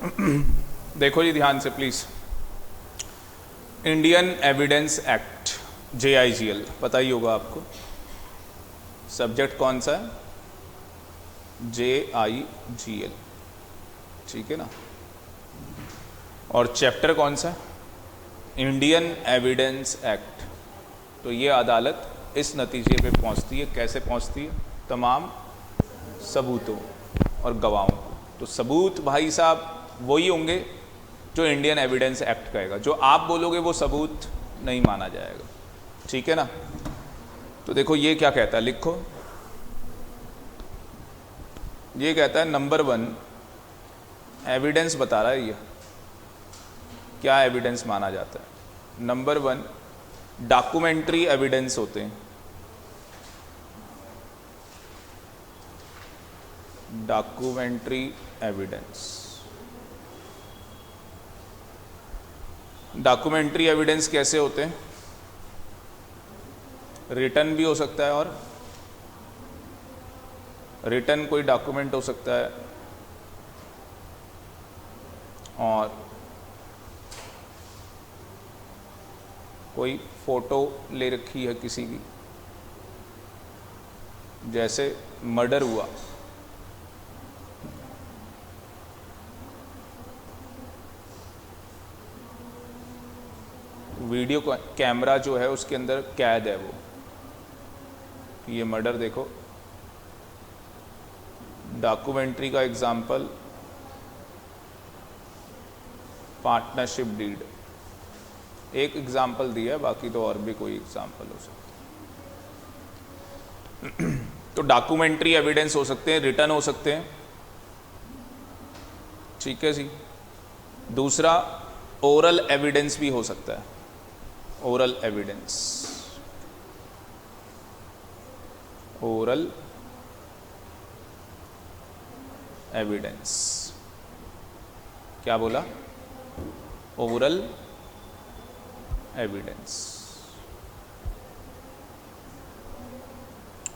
देखो जी ध्यान से please. Indian evidence act JIGL पता ही होगा आपको। सब्जेक्ट कौन सा है? JIGL, ठीक है ना। और चैप्टर कौन सा है? Indian evidence act. तो ये अदालत इस नतीजे पे पहुंचती है, कैसे पहुंचती है? तमाम सबूतों और गवाहों को। तो सबूत भाई साहब वही होंगे जो इंडियन एविडेंस एक्ट कहेगा। जो आप बोलोगे वो सबूत नहीं माना जाएगा, ठीक है ना। तो देखो ये क्या कहता है, लिखो। ये कहता है नंबर 1 एविडेंस बता रहा है ये क्या एविडेंस माना जाता है। नंबर 1 डॉक्यूमेंट्री एविडेंस होते हैं। Documentary evidence. डॉक्यूमेंट्री एविडेंस कैसे होते हैं? रिटन भी हो सकता है, और रिटन कोई डॉक्यूमेंट हो सकता है, और कोई फोटो ले रखी है किसी की, जैसे मर्डर हुआ, वीडियो कैमरा जो है उसके अंदर कैद है वो, ये मर्डर देखो। डॉक्यूमेंट्री का एग्जाम्पल पार्टनरशिप डीड, एक एग्जाम्पल दिया है, बाकी तो और भी कोई एग्जाम्पल हो सकता है। तो डॉक्यूमेंट्री एविडेंस हो सकते हैं, रिटन हो सकते हैं, ठीक है जी। दूसरा ओरल एविडेंस भी हो सकता है। ओरल एविडेंस, ओरल एविडेंस, क्या बोला? Oral evidence.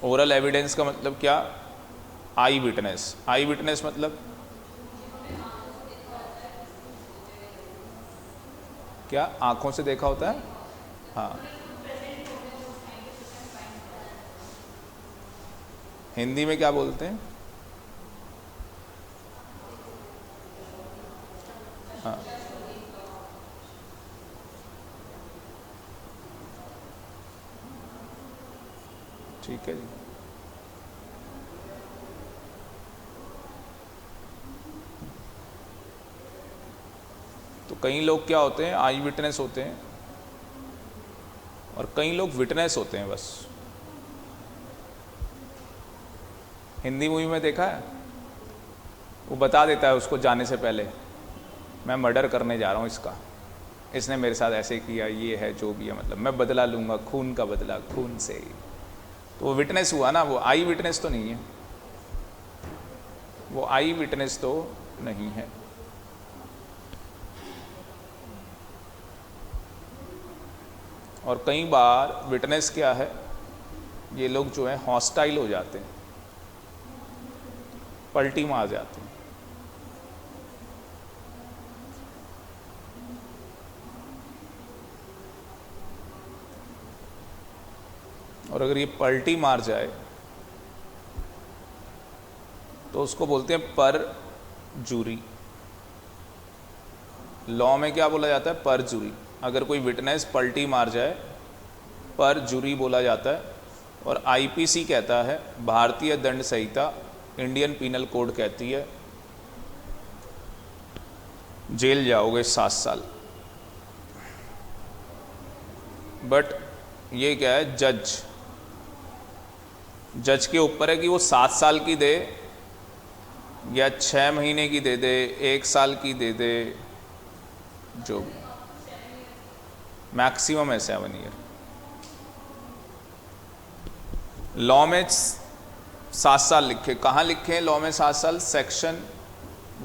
ओरल एविडेंस का मतलब क्या? आई विटनेस। आई विटनेस मतलब क्या? आंखों से देखा होता है, हाँ। हिंदी में क्या बोलते हैं? हाँ, ठीक है जी। तो कई लोग क्या होते हैं? आई विटनेस होते हैं, और कई लोग विटनेस होते हैं बस। हिंदी मूवी में देखा है, वो बता देता है उसको जाने से पहले, मैं मर्डर करने जा रहा हूँ इसका, इसने मेरे साथ ऐसे किया, ये है जो भी है, मतलब मैं बदला लूँगा, खून का बदला खून से। तो वो विटनेस हुआ ना, वो आई विटनेस तो नहीं है, वो आई विटनेस तो नहीं है। और कई बार विटनेस क्या है, ये लोग जो है हॉस्टाइल हो जाते हैं, पलटी मार जाते हैं। और अगर ये पलटी मार जाए तो उसको बोलते हैं पर जूरी। लॉ में क्या बोला जाता है? पर जूरी। अगर कोई विटनेस पलटी मार जाए, पर जूरी बोला जाता है। और IPC कहता है, भारतीय दंड संहिता, इंडियन पीनल कोड कहती है जेल जाओगे 7 साल। बट ये क्या है, जज के ऊपर है कि वो 7 साल की दे या 6 महीने की दे दे, 1 साल की दे दे, जो भी। मैक्सिमम है 7 ईयर। लॉ में 7 साल लिखे, कहाँ लिखे हैं लॉ में 7 साल? सेक्शन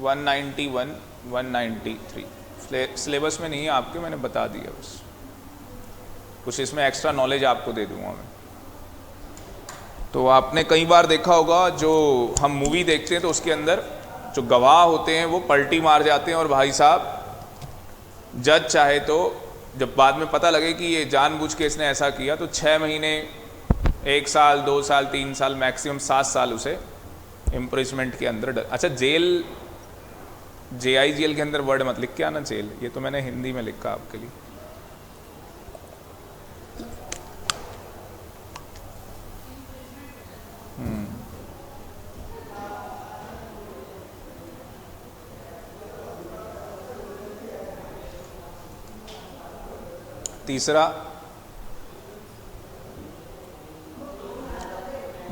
191, 193। सिलेबस में नहीं है आपके, मैंने बता दिया बस, कुछ इसमें एक्स्ट्रा नॉलेज आपको दे दूंगा मैं। तो आपने कई बार देखा होगा, जो हम मूवी देखते हैं तो उसके अंदर जो गवाह होते हैं वो पलटी मार जाते हैं, और भाई साहब जज चाहे तो जब बाद में पता लगे कि ये जानबूझ के इसने ऐसा किया तो 6 महीने, 1 साल, 2 साल, 3 साल, मैक्सिमम 7 साल उसे इम्प्रिजमेंट के अंदर अच्छा जेल, JIGL के अंदर वर्ड मत लिख के आना जेल, ये तो मैंने हिंदी में लिखा आपके लिए। तीसरा,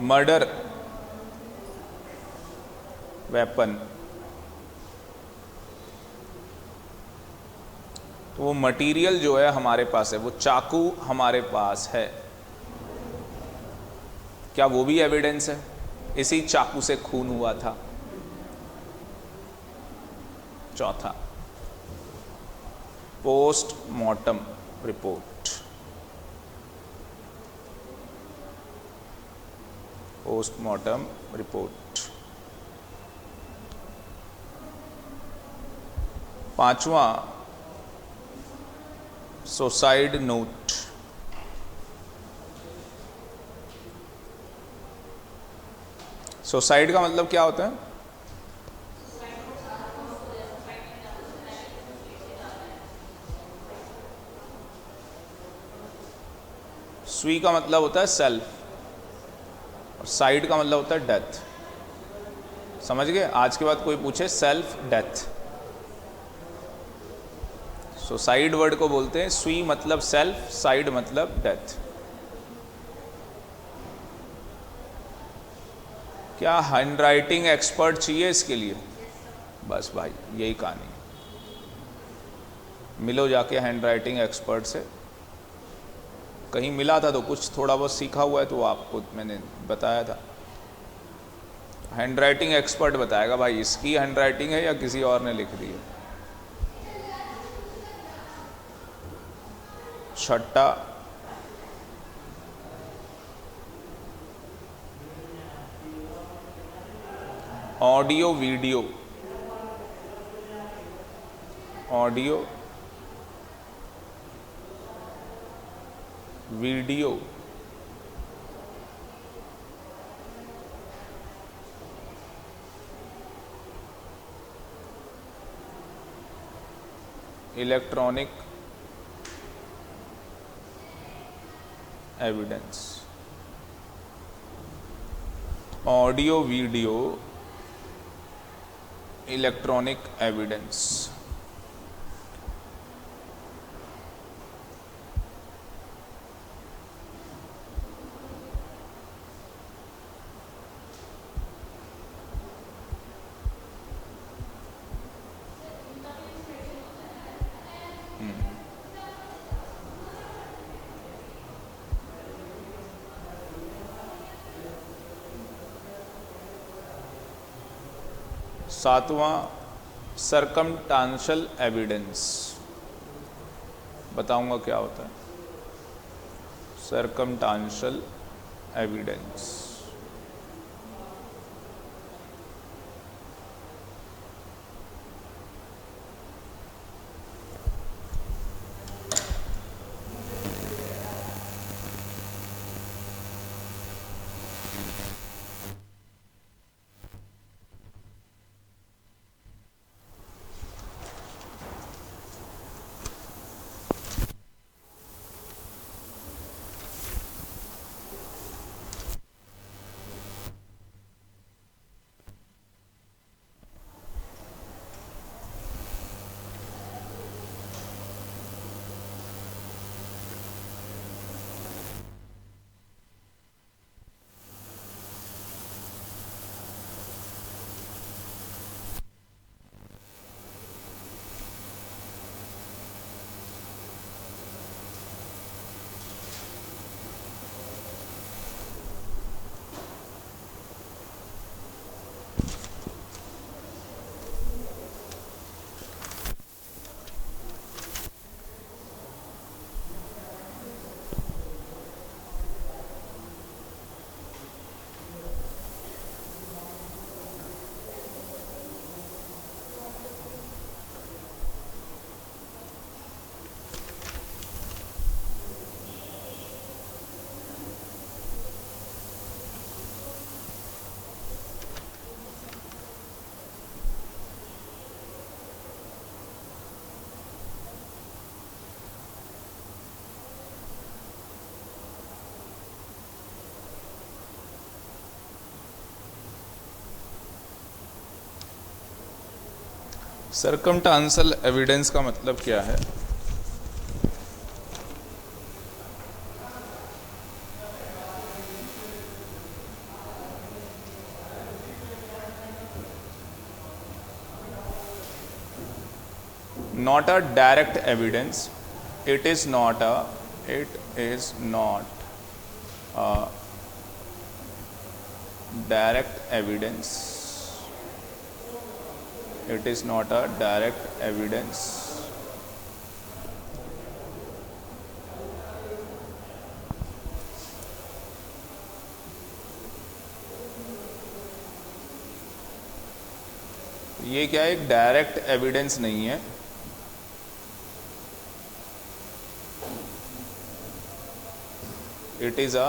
मर्डर वेपन, तो वो मटेरियल जो है हमारे पास है, वो चाकू हमारे पास है, क्या वो भी एविडेंस है? इसी चाकू से खून हुआ था। चौथा, पोस्टमार्टम रिपोर्ट, पोस्टमार्टम रिपोर्ट। पांचवा, सुसाइड नोट, सुसाइड का मतलब क्या होता है? सुई का मतलब होता है सेल्फ, और साइड का मतलब होता है डेथ। समझ गए? आज के बाद कोई पूछे सेल्फ डेथ, सुसाइड वर्ड को बोलते हैं, सुई मतलब सेल्फ, साइड मतलब डेथ। क्या हैंडराइटिंग एक्सपर्ट चाहिए इसके लिए? बस भाई यही कहानी, मिलो जाके हैंडराइटिंग एक्सपर्ट से। कहीं मिला था तो कुछ थोड़ा बहुत सीखा हुआ है, तो आपको मैंने बताया था। हैंडराइटिंग एक्सपर्ट बताएगा भाई इसकी हैंडराइटिंग है या किसी और ने लिख दी है। छठा, audio video, audio video, electronic evidence, audio video electronic evidence. सातवां, सर्कमस्टांशियल एविडेंस। बताऊंगा क्या होता है सर्कमस्टांशियल एविडेंस। सरकमस्टांशियल एविडेंस का मतलब क्या है? Not a direct evidence. It is not a direct evidence. It is not a direct evidence. ये क्या है? एक डायरेक्ट एविडेंस नहीं है। It is a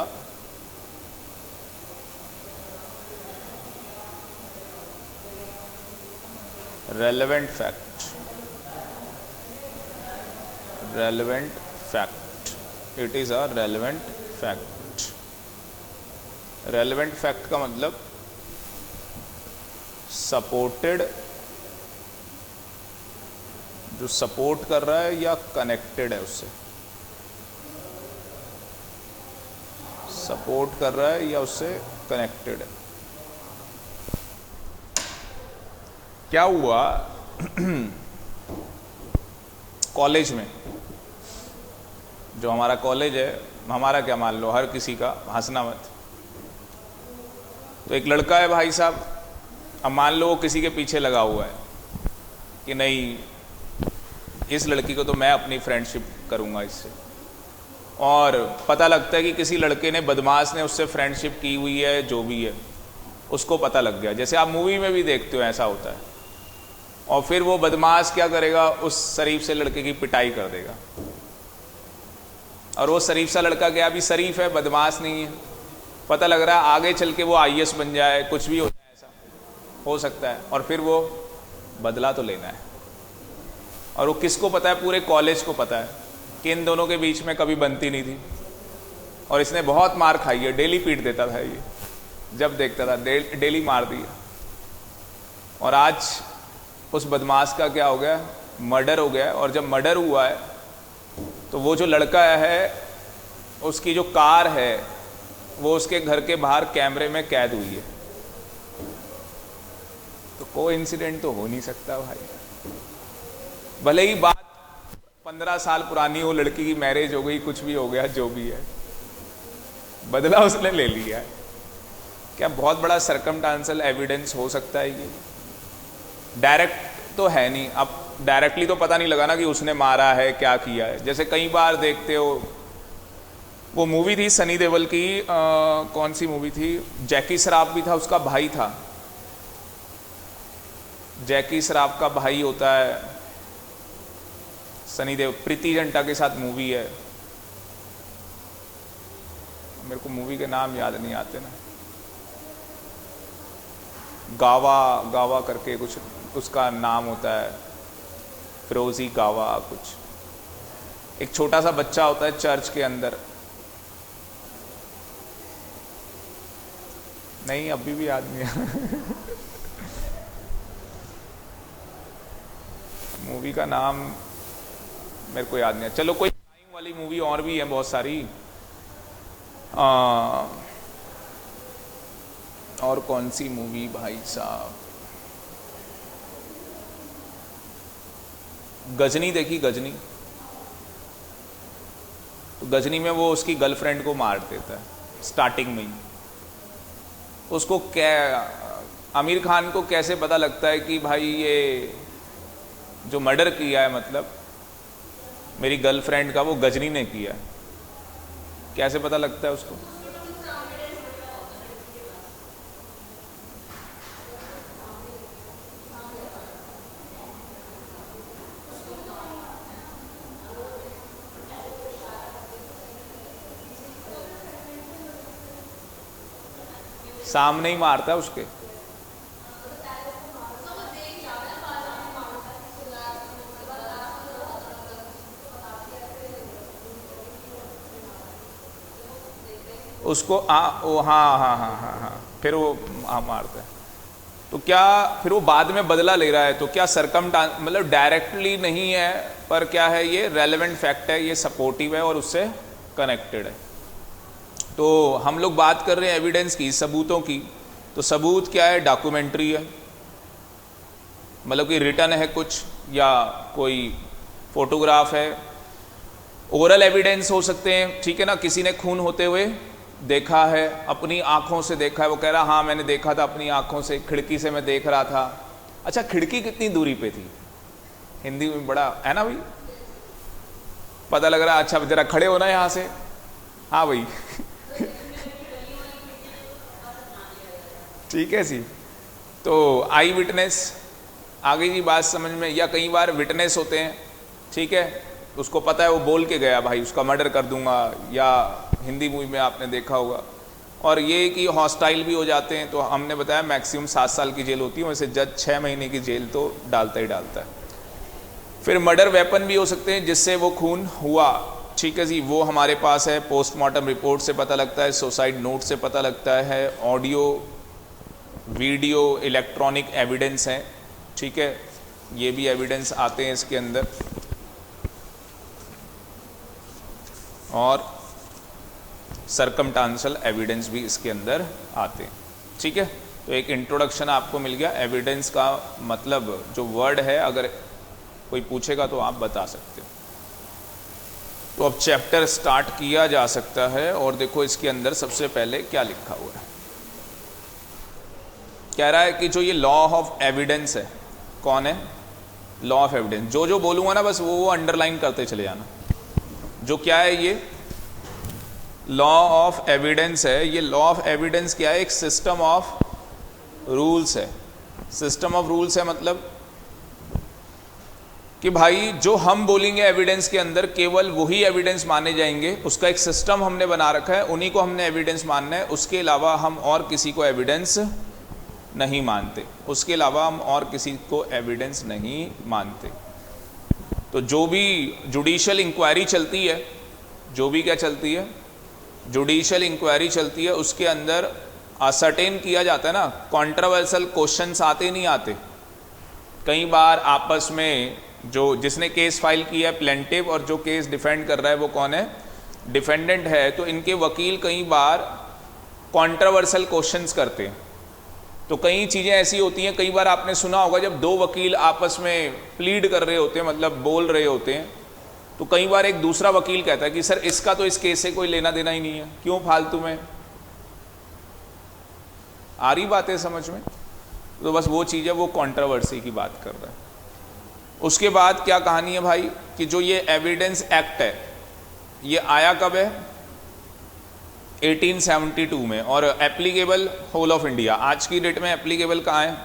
relevant fact. Relevant fact. It is a relevant fact. Relevant fact का मतलब supported, जो support कर रहा है या कनेक्टेड है उससे, सपोर्ट कर रहा है या उससे कनेक्टेड है। क्या हुआ कॉलेज में, जो हमारा कॉलेज है, हमारा क्या मान लो, हर किसी का, हंसना मत। तो एक लड़का है भाई साहब, अब मान लो वो किसी के पीछे लगा हुआ है कि नहीं इस लड़की को तो मैं अपनी फ्रेंडशिप करूंगा इससे, और पता लगता है कि किसी लड़के ने, बदमाश ने उससे फ्रेंडशिप की हुई है, जो भी है उसको पता लग गया। जैसे आप मूवी में भी देखते हो ऐसा होता है। और फिर वो बदमाश क्या करेगा, उस शरीफ से लड़के की पिटाई कर देगा। और वो शरीफ सा लड़का क्या अभी शरीफ है, बदमाश नहीं है। पता लग रहा है आगे चल के वो IAS बन जाए, कुछ भी हो जाए, ऐसा हो सकता है। और फिर वो बदला तो लेना है। और वो किसको पता है? पूरे कॉलेज को पता है कि इन दोनों के बीच में कभी बनती नहीं थी, और इसने बहुत मार खाई है, डेली पीट देता था ये, जब देखता था डेली मार दिया। और आज उस बदमाश का क्या हो गया, मर्डर हो गया। और जब मर्डर हुआ है तो वो जो लड़का है, उसकी जो कार है वो उसके घर के बाहर कैमरे में कैद हुई है। तो कोइंसिडेंट तो हो नहीं सकता भाई। भले ही बात 15 साल पुरानी हो, लड़की की मैरिज हो गई, कुछ भी हो गया, जो भी है, बदला उसने ले लिया है। क्या बहुत बड़ा सरकमस्टांशियल एविडेंस हो सकता है ये? डायरेक्ट तो है नहीं। अब डायरेक्टली तो पता नहीं लगा ना कि उसने मारा है, क्या किया है। जैसे कई बार देखते हो, वो मूवी थी सनी देओल की, कौन सी मूवी थी, जैकी श्रॉफ भी था, उसका भाई था। जैकी श्रॉफ का भाई होता है सनी देओल, प्रीति जिंटा के साथ मूवी है। मेरे को मूवी के नाम याद नहीं आते ना। गावा करके कुछ उसका नाम होता है, फिरोजी गावा कुछ। एक छोटा सा बच्चा होता है चर्च के अंदर, नहीं अभी भी याद नहीं है मूवी का नाम मेरे को याद नहीं है। चलो कोई क्राइम वाली मूवी और भी है बहुत सारी। और कौन सी मूवी भाई साहब, गजनी देखी? गजनी, तो गजनी में वो उसकी गर्लफ्रेंड को मार देता है स्टार्टिंग में ही। उसको क्या, आमिर खान को कैसे पता लगता है कि भाई ये जो मर्डर किया है, मतलब मेरी गर्लफ्रेंड का, वो गजनी ने किया? कैसे पता लगता है उसको? सामने ही मारता है उसके। उसको हाँ हाँ हाँ हाँ हाँ हाँ, फिर वो हाँ मारता है। तो क्या फिर वो बाद में बदला ले रहा है, तो क्या मतलब डायरेक्टली नहीं है, पर क्या है, ये रेलेवेंट फैक्ट है, ये सपोर्टिव है और उससे कनेक्टेड है। तो हम लोग बात कर रहे हैं एविडेंस की, सबूतों की। तो सबूत क्या है? डॉक्यूमेंट्री है, मतलब कि रिटन है कुछ, या कोई फोटोग्राफ है। ओरल एविडेंस हो सकते हैं, ठीक है ना, किसी ने खून होते हुए देखा है, अपनी आंखों से देखा है, वो कह रहा हाँ मैंने देखा था अपनी आंखों से, खिड़की से मैं देख रहा था। अच्छा, खिड़की कितनी दूरी पे थी? हिंदी में बड़ा है ना भाई, पता लग रहा है। अच्छा जरा खड़े होना यहाँ से, हाँ भाई ठीक है जी। तो आई विटनेस, आगे जी बात समझ में। या कई बार विटनेस होते हैं, ठीक है, उसको पता है, वो बोल के गया भाई उसका मर्डर कर दूंगा, या हिंदी मूवी में आपने देखा होगा। और ये कि हॉस्टाइल भी हो जाते हैं, तो हमने बताया मैक्सिमम 7 साल की जेल होती है, वैसे जज 6 महीने की जेल तो डालता ही डालता है। फिर मर्डर वेपन भी हो सकते हैं जिससे वो खून हुआ, ठीक है जी, वो हमारे पास है, पोस्टमार्टम रिपोर्ट से पता लगता है, सुसाइड नोट से पता लगता है, ऑडियो वीडियो इलेक्ट्रॉनिक एविडेंस है, ठीक है, ये भी एविडेंस आते हैं इसके अंदर। और सर्कमस्टेंशियल एविडेंस भी इसके अंदर आते हैं, ठीक है। तो एक इंट्रोडक्शन आपको मिल गया एविडेंस का मतलब, जो वर्ड है, अगर कोई पूछेगा तो आप बता सकते हो। तो अब चैप्टर स्टार्ट किया जा सकता है, और देखो इसके अंदर सबसे पहले क्या लिखा हुआ है। कह रहा है कि जो ये लॉ ऑफ एविडेंस है, कौन है? Law of evidence. जो जो बोलूँगा ना बस वो अंडरलाइन करते चले जाना। जो क्या है ये लॉ ऑफ एविडेंस है, ये लॉ ऑफ एविडेंस क्या है? एक सिस्टम ऑफ रूल्स है। सिस्टम ऑफ रूल्स है मतलब कि भाई जो हम बोलेंगे एविडेंस के अंदर केवल वही एविडेंस माने जाएंगे, उसका एक सिस्टम हमने बना रखा है, उन्हीं को हमने एविडेंस मानना है, उसके अलावा हम और किसी को एविडेंस नहीं मानते, उसके अलावा हम और किसी को एविडेंस नहीं मानते। तो जो भी जुडिशियल इंक्वायरी चलती है, जो भी क्या चलती है, जुडिशियल इंक्वायरी चलती है, उसके अंदर असर्टेन किया जाता है ना, कंट्रोवर्शियल क्वेश्चंस आते नहीं आते। कई बार आपस में जो जिसने केस फाइल किया है प्लेंटिव, और जो केस डिफेंड कर रहा है वो कौन है? डिफेंडेंट है। तो इनके वकील कई बार कंट्रोवर्शियल क्वेश्चंस करते हैं। तो कई चीज़ें ऐसी होती हैं, कई बार आपने सुना होगा जब दो वकील आपस में प्लीड कर रहे होते हैं, मतलब बोल रहे होते हैं, तो कई बार एक दूसरा वकील कहता है कि सर इसका तो इस केस से कोई लेना देना ही नहीं है, क्यों फालतू में। आ रही बात है समझ में? तो बस वो चीज़ है, वो कंट्रोवर्सी की बात कर रहा है। उसके बाद क्या कहानी है भाई कि जो ये एविडेंस एक्ट है ये आया कब है? 1872 में, और एप्लीकेबल होल ऑफ इंडिया। आज की डेट में एप्लीकेबल कहाँ है?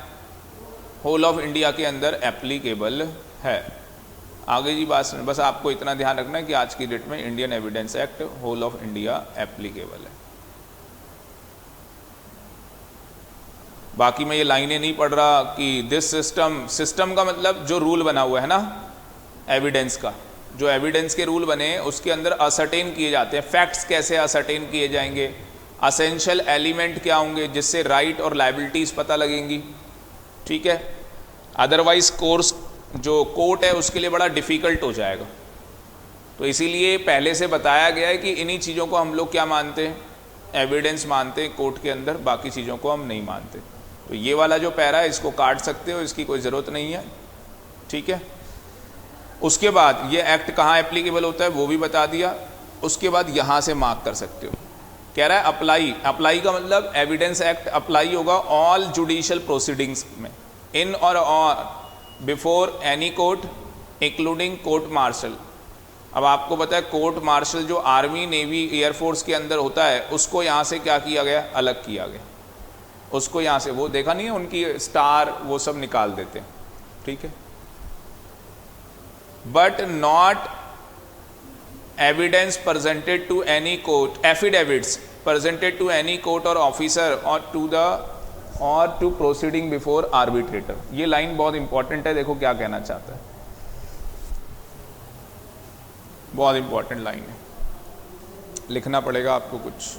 होल ऑफ इंडिया के अंदर एप्लीकेबल है। आगे जी बात सुन, बस आपको इतना ध्यान रखना है कि आज की डेट में Indian evidence act whole of India applicable है। बाकी मैं ये लाइनें नहीं पढ़ रहा कि दिस सिस्टम, सिस्टम का मतलब जो रूल बना हुआ है ना एविडेंस का, जो एविडेंस के रूल बने उसके अंदर असर्टेन किए जाते हैं। फैक्ट्स कैसे असर्टेन किए जाएंगे, असेंशियल एलिमेंट क्या होंगे जिससे राइट और लायबिलिटीज पता लगेंगी, ठीक है। अदरवाइज कोर्स जो कोर्ट है उसके लिए बड़ा डिफिकल्ट हो जाएगा। तो इसीलिए पहले से बताया गया है कि इन्हीं चीज़ों को हम लोग क्या मानते हैं? एविडेंस मानते हैं कोर्ट के अंदर, बाकी चीज़ों को हम नहीं मानते। तो ये वाला जो पैरा है इसको काट सकते हो, इसकी कोई ज़रूरत नहीं है, ठीक है। उसके बाद ये एक्ट कहाँ एप्लीकेबल होता है वो भी बता दिया। उसके बाद यहाँ से मार्क कर सकते हो। कह रहा है अप्लाई, अप्लाई का मतलब एविडेंस एक्ट अप्लाई होगा ऑल जुडिशियल प्रोसीडिंग्स में, in or before any court including court martial. अब आपको पता है कोर्ट मार्शल जो आर्मी नेवी एयरफोर्स के अंदर होता है उसको यहाँ से क्या किया गया? अलग किया गया। उसको यहाँ से, वो देखा नहीं है उनकी स्टार वो सब निकाल देते हैं, ठीक है। But not evidence presented to any court, affidavits presented to any court or officer or to proceeding before arbitrator. ये लाइन बहुत इंपॉर्टेंट है, देखो क्या कहना चाहता है, बहुत इंपॉर्टेंट लाइन है, लिखना पड़ेगा आपको कुछ।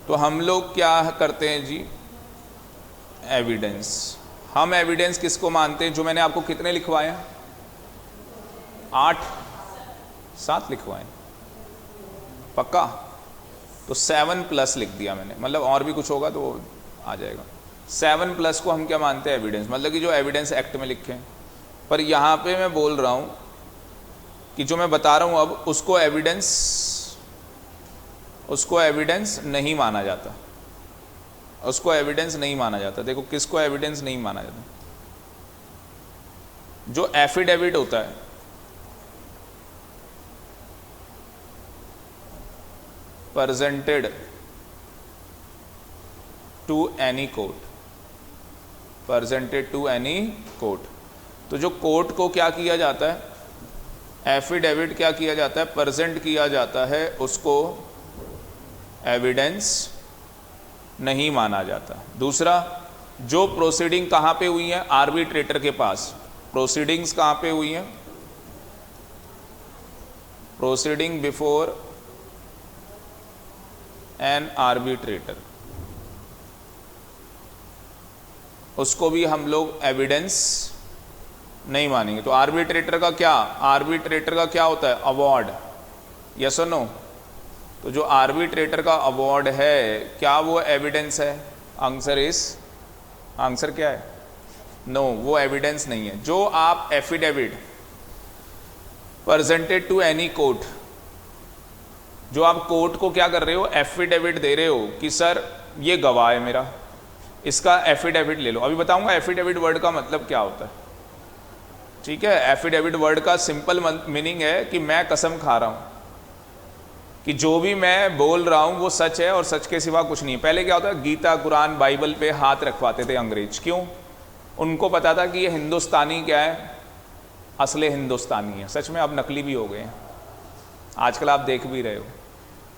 तो हम लोग क्या करते हैं जी, एविडेंस। हम एविडेंस किसको मानते हैं? जो मैंने आपको कितने लिखवाए? 8 7 लिखवाए, पक्का? तो 7+ लिख दिया मैंने, मतलब और भी कुछ होगा तो आ जाएगा। 7+ को हम क्या मानते हैं? एविडेंस, मतलब कि जो एविडेंस एक्ट में लिखे हैं। पर यहाँ पे मैं बोल रहा हूँ कि जो मैं बता रहा हूँ अब, उसको एविडेंस नहीं माना जाता, उसको एविडेंस नहीं माना जाता। देखो किसको एविडेंस नहीं माना जाता? जो एफिडेविट होता है, presented to any court, presented to any court। तो जो कोर्ट को क्या किया जाता है? एफिडेविट क्या किया जाता है? प्रेजेंट किया जाता है, उसको एविडेंस नहीं माना जाता। दूसरा, जो प्रोसीडिंग कहाँ पे हुई है? आर्बिट्रेटर के पास। प्रोसीडिंग्स कहाँ पे हुई हैं? प्रोसीडिंग बिफोर एन आर्बिट्रेटर, उसको भी हम लोग एविडेंस नहीं मानेंगे। तो आर्बिट्रेटर का क्या होता है? अवार्ड। यस और नो? तो जो आर्बिट्रेटर का अवार्ड है, क्या वो एविडेंस है? आंसर क्या है? नो, वो एविडेंस नहीं है। जो आप affidavit presented to any court, जो आप कोर्ट को क्या कर रहे हो? एफिडेविट दे रहे हो कि सर ये गवाह है मेरा, इसका एफिडेविट ले लो। अभी बताऊंगा एफिडेविट वर्ड का मतलब क्या होता है, ठीक है? एफिडेविट वर्ड का सिंपल मीनिंग है कि मैं कसम खा रहा हूं कि जो भी मैं बोल रहा हूं वो सच है और सच के सिवा कुछ नहीं। पहले क्या होता है? गीता, कुरान, बाइबल पे हाथ रखवाते थे अंग्रेज। क्यों? उनको पता था कि ये हिंदुस्तानी क्या है? असली हिंदुस्तानी है। सच में अब नकली भी हो गए हैं, आजकल आप देख भी रहे हो,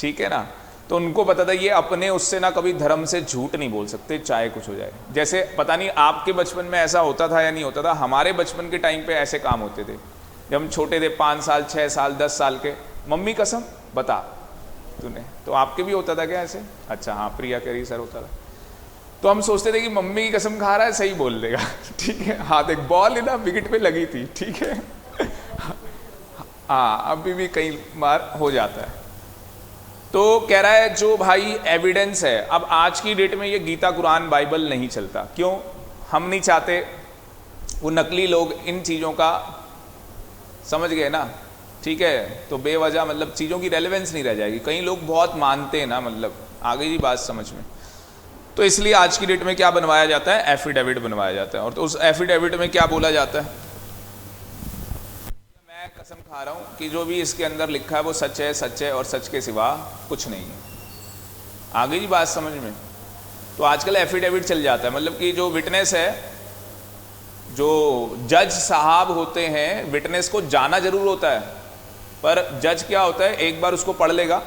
ठीक है ना? तो उनको पता था ये अपने उससे ना कभी धर्म से झूठ नहीं बोल सकते, चाहे कुछ हो जाए। जैसे पता नहीं आपके बचपन में ऐसा होता था या नहीं होता था, हमारे बचपन के टाइम पे ऐसे काम होते थे। जब हम छोटे थे, 5 साल, 6 साल, 10 साल के, मम्मी कसम बता तूने, तो आपके भी होता था क्या ऐसे? अच्छा हाँ, प्रिया कह रही सर होता था। तो हम सोचते थे कि मम्मी की कसम खा रहा है, सही बोल देगा, ठीक है? हाँ, एक बॉल ना विकेट पे लगी थी, ठीक है? हाँ, अभी भी कई बार हो जाता है। तो कह रहा है जो भाई एविडेंस है, अब आज की डेट में ये गीता, कुरान, बाइबल नहीं चलता। क्यों? हम नहीं चाहते वो नकली लोग इन चीज़ों का, समझ गए ना, ठीक है? तो बेवजह मतलब चीज़ों की रेलेवेंस नहीं रह जाएगी। कई लोग बहुत मानते हैं ना, मतलब आ गई जी बात समझ में। तो इसलिए आज की डेट में क्या बनवाया जाता है? एफिडेविट बनवाया जाता है। और तो उस एफिडेविट में क्या बोला जाता है? मैं कसम खा रहा हूँ कि जो भी इसके अंदर लिखा है वो सच है और सच के सिवा कुछ नहीं है। आ गई जी बात समझ में? तो आजकल एफिडेविट चल जाता है, मतलब कि जो विटनेस है, जो जज साहब होते हैं, विटनेस को जाना जरूर होता है, पर जज क्या होता है, एक बार उसको पढ़ लेगा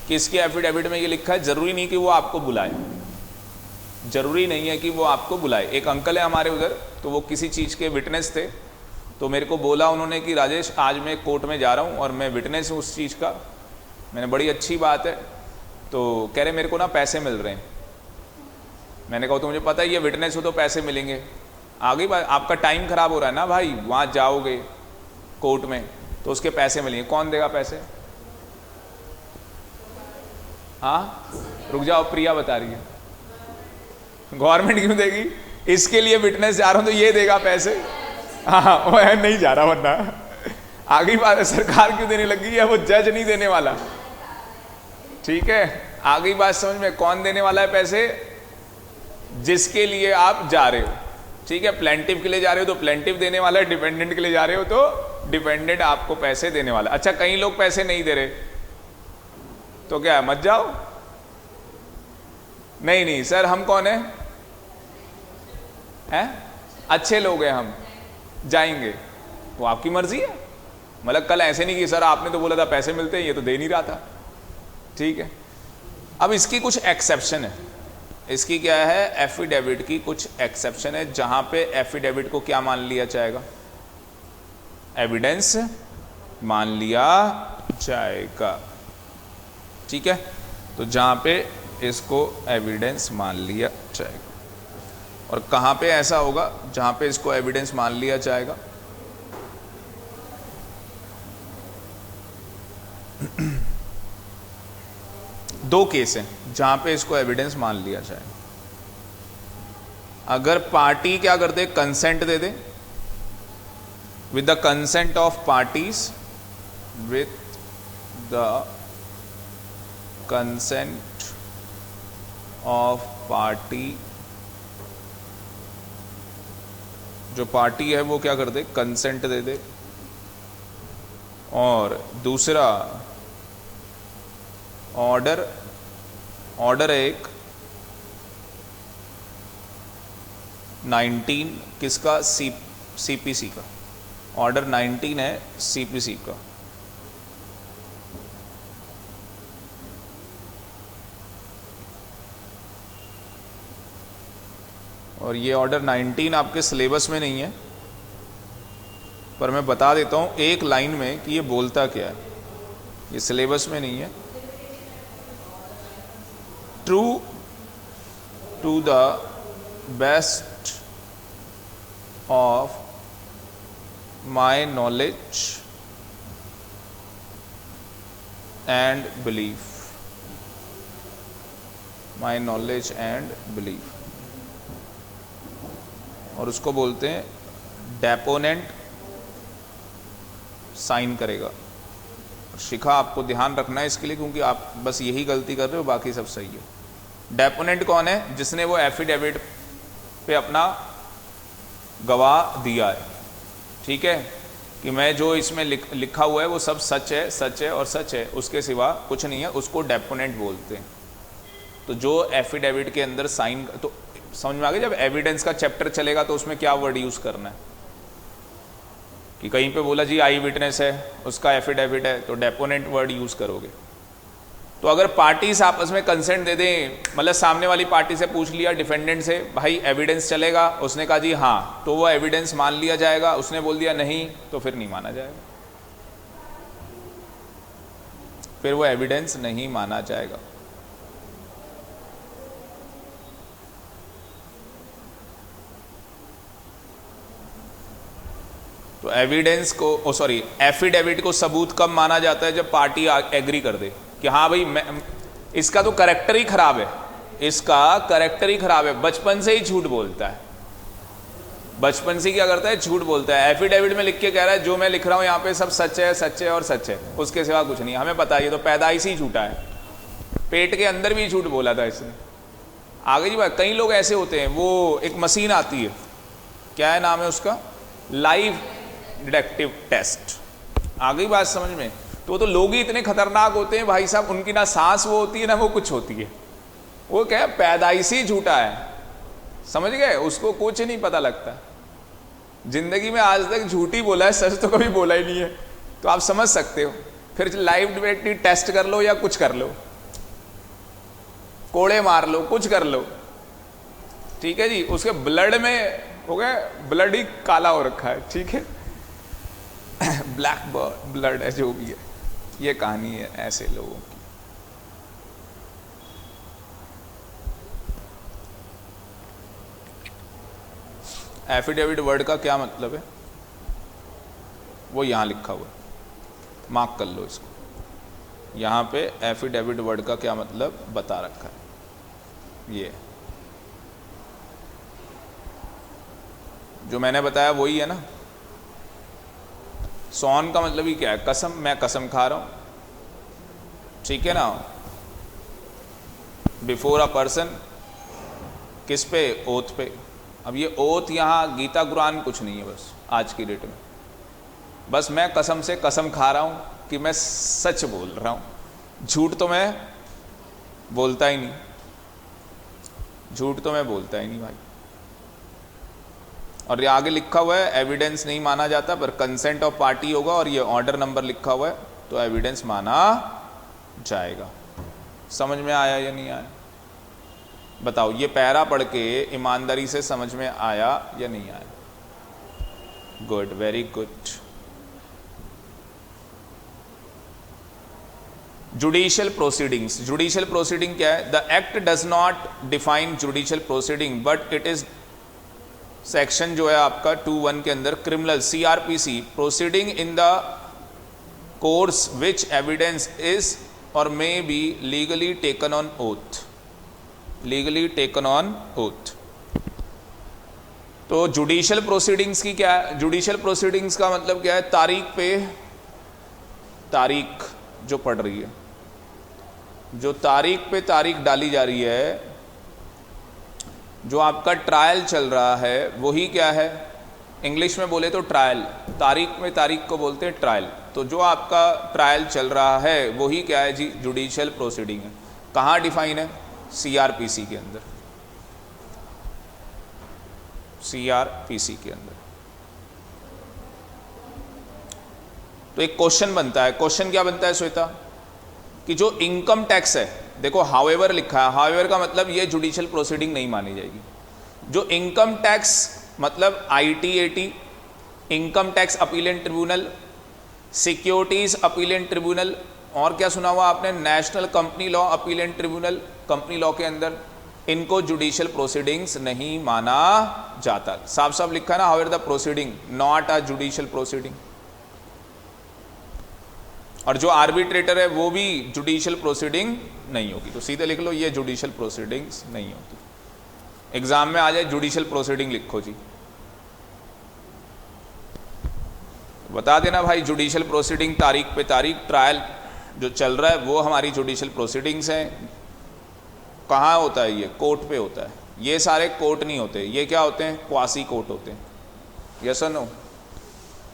कि इसके एफिडेविट में ये लिखा है, जरूरी नहीं कि वो आपको बुलाए, जरूरी नहीं है कि वो आपको बुलाए। एक अंकल है हमारे उधर, तो वो किसी चीज़ के विटनेस थे, तो मेरे को बोला उन्होंने कि राजेश आज मैं कोर्ट में जा रहा हूँ और मैं विटनेस हूँ उस चीज़ का। मैंने बड़ी अच्छी बात है। तो कह रहे मेरे को ना पैसे मिल रहे हैं। मैंने कहा तो मुझे पता ही है विटनेस हो तो पैसे मिलेंगे। आगे बात, आपका टाइम खराब हो रहा है ना भाई, वहाँ जाओगे कोर्ट में तो उसके पैसे मिलेंगे। कौन देगा पैसे? हाँ रुक जाओ, प्रिया बता रही है गवर्नमेंट क्यों देगी? इसके लिए विटनेस जा रहा हूँ तो ये देगा पैसे। हाँ वो नहीं जा रहा, वरना आगे बात है, सरकार क्यों देने लगी है? वो जज नहीं देने वाला, ठीक है? आगे बात समझ में? कौन देने वाला है पैसे? जिसके लिए आप जा रहे हो, ठीक है? प्लेंटिव के लिए जा रहे हो तो प्लेंटिव देने वाला है, डिपेंडेंट के लिए जा रहे हो तो डिपेंडेंट आपको पैसे देने वाला। अच्छा, कई लोग पैसे नहीं दे रहे तो क्या मत जाओ? नहीं सर, हम कौन है? अच्छे लोग हैं, हम जाएंगे, वो आपकी मर्जी है। मतलब कल ऐसे नहीं कि सर आपने तो बोला था पैसे मिलते हैं, ये तो दे नहीं रहा था, ठीक है? अब इसकी कुछ एक्सेप्शन है। इसकी क्या है? एफिडेविट की कुछ एक्सेप्शन है, जहां पे एफिडेविट को क्या मान लिया जाएगा? एविडेंस मान लिया जाएगा, ठीक है? तो जहां पे इसको एविडेंस मान लिया जाएगा। और कहाँ पे ऐसा होगा जहाँ पे इसको एविडेंस मान लिया जाएगा? दो केस हैं जहाँ पे इसको एविडेंस मान लिया जाएगा। अगर पार्टी क्या कर दे, कंसेंट दे दे, with the consent of parties, with the consent of party, जो पार्टी है वो क्या कर दे, कंसेंट दे दे। और दूसरा ऑर्डर एक 19 किसका, सीपीसी का, ऑर्डर 19 है सीपीसी का। और ये ऑर्डर 19 आपके सिलेबस में नहीं है, पर मैं बता देता हूँ एक लाइन में कि ये बोलता क्या है। ये सिलेबस में नहीं है। True to the best of my knowledge and belief, my knowledge and belief, और उसको बोलते हैं डेपोनेंट साइन करेगा। शिखा आपको ध्यान रखना है इसके लिए, क्योंकि आप बस यही गलती कर रहे हो, बाकी सब सही है। डेपोनेंट कौन है? जिसने वो एफिडेविट पे अपना गवाह दिया है, ठीक है, कि मैं जो इसमें लिखा हुआ है वो सब सच है, सच है और सच है, उसके सिवा कुछ नहीं है, उसको डेपोनेंट बोलते हैं। तो जो एफिडेविट के अंदर साइन, तो समझ में आ गया, जब एविडेंस का चैप्टर चलेगा तो उसमें क्या वर्ड यूज करना है, कि कहीं पे बोला जी आई विटनेस है, उसका एफिडेविट है, तो डेपोनेंट वर्ड यूज करोगे। तो अगर पार्टीज आपस में कंसेंट दे दें, मतलब सामने वाली पार्टी से पूछ लिया, डिफेंडेंट से, भाई एविडेंस चलेगा, उसने कहा जी हाँ, तो वो एविडेंस मान लिया जाएगा। उसने बोल दिया नहीं, तो फिर नहीं माना जाएगा, फिर वो एविडेंस नहीं माना जाएगा। तो एविडेंस को, सॉरी, एफिडेविट को सबूत कब माना जाता है? जब पार्टी एग्री कर दे कि हाँ भाई इसका तो करेक्टर ही खराब है, इसका करेक्टर ही खराब है, बचपन से ही झूठ बोलता है, बचपन से क्या करता है, झूठ बोलता है। एफिडेविट में लिख के कह रहा है जो मैं लिख रहा हूं यहाँ पे सब सच है, सच है और सच है, उसके सिवा कुछ नहीं। हमें पता है ये तो पैदाइश ही झूठा है, पेट के अंदर भी झूठ बोला था इसने। आगे जी बात, कई लोग ऐसे होते हैं, वो एक मशीन आती है, क्या है नाम है उसका, लाइव डिटेक्टिव टेस्ट। आ गई बात समझ में? तो लोग ही इतने खतरनाक होते हैं भाई साहब, उनकी ना सांस वो होती है ना वो कुछ होती है, वो क्या है, पैदाइशी झूठा है, समझ गए, उसको कुछ नहीं पता लगता। जिंदगी में आज तक झूठ ही बोला है, सच तो कभी बोला ही नहीं है। तो आप समझ सकते हो, फिर लाइव डिटेक्टिव टेस्ट कर लो या कुछ कर लो, कोड़े मार लो, कुछ कर लो, ठीक है जी। उसके ब्लड में हो गया, ब्लड ही काला हो रखा है, ठीक है, ब्लैक ब्लड है, जो भी है, ये कहानी है ऐसे लोगों की। एफिडेविट वर्ड का क्या मतलब है, वो यहां लिखा हुआ है, मार्क कर लो इसको। यहां पे एफिडेविट वर्ड का क्या मतलब बता रखा है, ये जो मैंने बताया वही है ना। सॉन का मतलब ही क्या है, कसम, मैं कसम खा रहा हूं, ठीक है ना, बिफोर अ पर्सन, किस पे, ओथ पे। अब ये ओथ यहाँ गीता कुरान कुछ नहीं है, बस आज की डेट में बस मैं कसम से कसम खा रहा हूं कि मैं सच बोल रहा हूं, झूठ तो मैं बोलता ही नहीं, झूठ तो मैं बोलता ही नहीं भाई। और ये आगे लिखा हुआ है एविडेंस नहीं माना जाता, पर कंसेंट ऑफ पार्टी होगा, और ये ऑर्डर नंबर लिखा हुआ है, तो एविडेंस माना जाएगा। समझ में आया या नहीं आया? बताओ, ये पैरा पढ़ के ईमानदारी से समझ में आया या नहीं आया? Good, very good. Judicial proceedings, judicial proceeding क्या है? The act does not define judicial proceeding but it is section जो है आपका 2(1) के अंदर criminal CRPC proceeding in the course which evidence is और may be legally taken on oath, legally taken on oath. तो judicial proceedings की क्या है? जुडिशियल प्रोसीडिंग्स का मतलब क्या है? तारीख पे तारीख जो पड़ रही है, जो तारीख पे तारीख डाली जा रही है, जो आपका ट्रायल चल रहा है वही क्या है? इंग्लिश में बोले तो ट्रायल, तारीख में तारीख को बोलते हैं ट्रायल। तो जो आपका ट्रायल चल रहा है वही क्या है जी? जुडिशियल प्रोसीडिंग है। कहाँ डिफाइन है? CRPC के अंदर, CRPC के अंदर। तो एक क्वेश्चन बनता है, क्वेश्चन क्या बनता है श्वेता? कि जो इनकम टैक्स है, देखो हाउएवर लिखा है, हाउएवर का मतलब ये जुडिशियल प्रोसीडिंग नहीं मानी जाएगी। जो इनकम टैक्स मतलब ITAT, income tax appellate tribunal, securities appellate tribunal, और क्या सुना हुआ आपने? National company law appellate tribunal, company law के अंदर इनको जुडिशियल प्रोसीडिंग्स नहीं माना जाता। साफ साफ लिखा है ना, however the proceeding not a judicial proceeding. और जो आर्बिट्रेटर है वो भी जुडिशियल प्रोसीडिंग नहीं होगी। तो सीधे लिख लो ये जुडिशियल प्रोसीडिंग्स नहीं होती। एग्जाम में आ जाए जुडिशियल प्रोसीडिंग लिखो जी, बता देना भाई जुडिशियल प्रोसीडिंग तारीख पे तारीख, ट्रायल जो चल रहा है वो हमारी जुडिशियल प्रोसीडिंग्स हैं। कहाँ होता है ये? कोर्ट पे होता है। ये सारे कोर्ट नहीं होते, ये क्या होते हैं? क्वासी कोर्ट होते हैं। यस और नो?